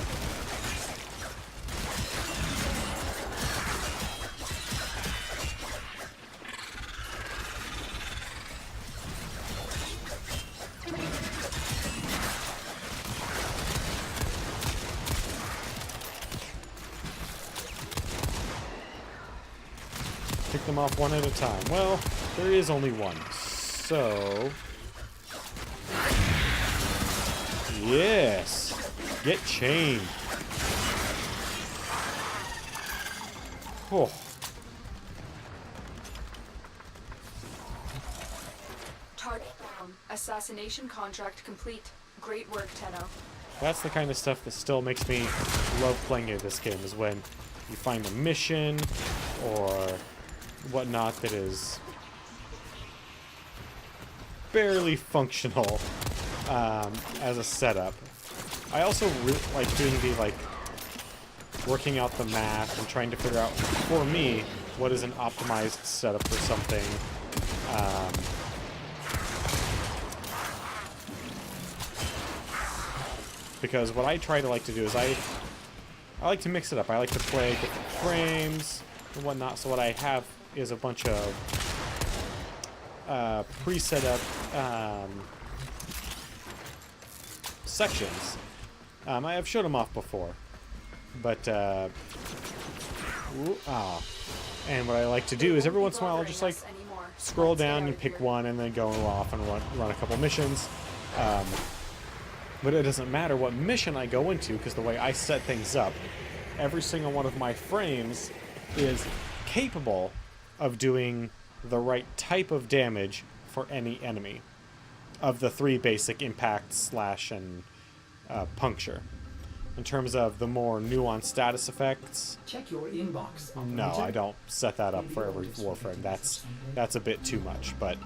Pick them off one at a time. Well, there is only one. So... yes! Get chained. Oh. Target down. Assassination contract complete. Great work, Tenno. That's the kind of stuff that still makes me love playing this game, is when you find a mission or whatnot that is barely functional as a setup. I also really like doing the working out the math and trying to figure out, for me, what is an optimized setup for something. Because what I try to like to do is I like to mix it up. I like to play different frames and whatnot. So what I have is a bunch of pre-set up sections. I have showed them off before, but and what I like to do is every once in a while I'll just scroll down and pick one and then go off and run a couple missions. But it doesn't matter what mission I go into, because the way I set things up, every single one of my frames is capable of doing the right type of damage for any enemy of the 3 basic impact, slash, and puncture. In terms of the more nuanced status effects, Check your inbox. no, operator. I don't set that up for every Warframe. That's a bit too much. But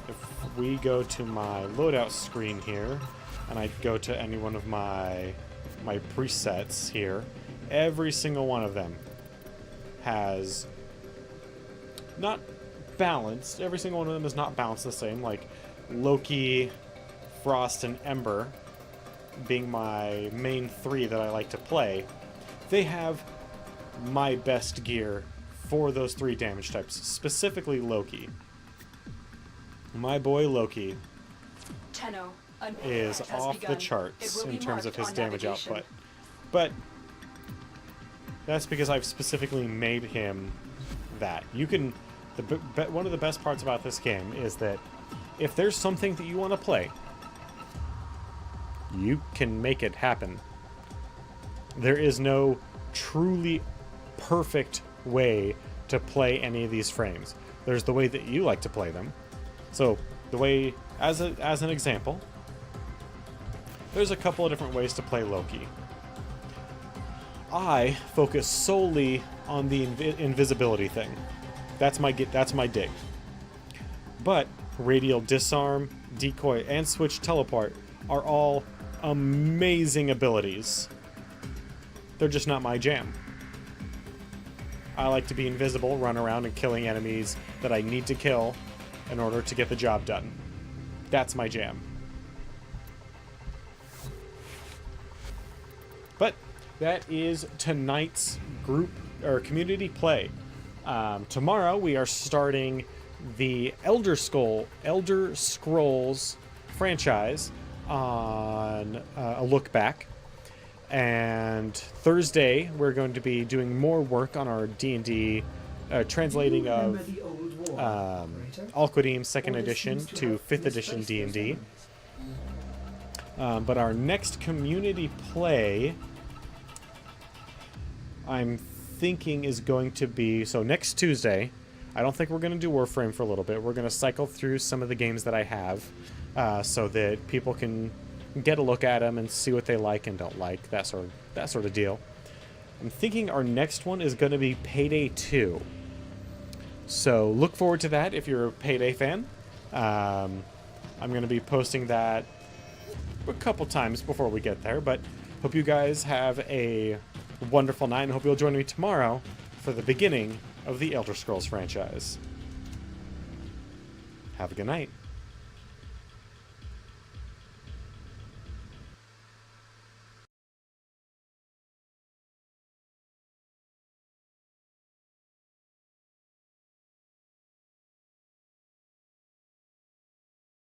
if we go to my loadout screen here, and I go to any one of my presets here, every single one of them has not balanced. Every single one of them is not balanced the same. Like Loki, Frost, and Ember being my main 3 that I like to play, they have my best gear for those 3 damage types, specifically Loki. My boy Loki Tenno, is has off the begun. charts It will in be terms of marked his on damage navigation. output. But that's because I've specifically made him that. You can... one of the best parts about this game is that if there's something that you want to play, you can make it happen. There is no truly perfect way to play any of these frames. There's the way that you like to play them. So the way, as an example, there's a couple of different ways to play Loki. I focus solely on the invisibility thing. That's my dig. But radial disarm, decoy, and switch teleport are all amazing abilities. They're just not my jam. I like to be invisible, run around and killing enemies that I need to kill in order to get the job done. That's my jam. But that is tonight's group or community play. Tomorrow we are starting the Elder Scrolls franchise on a look back. And Thursday, we're going to be doing more work on our D&D, translating of Al-Qadim's 2nd edition to 5th edition D&D. But our next community play, I'm thinking, is going to be... So next Tuesday, I don't think we're going to do Warframe for a little bit. We're going to cycle through some of the games that I have so that people can get a look at them and see what they like and don't like, that sort of deal. I'm thinking our next one is going to be Payday 2. So look forward to that if you're a Payday fan. I'm going to be posting that a couple times before we get there, but hope you guys have a wonderful night, and hope you'll join me tomorrow for the beginning of the Elder Scrolls franchise. Have a good night.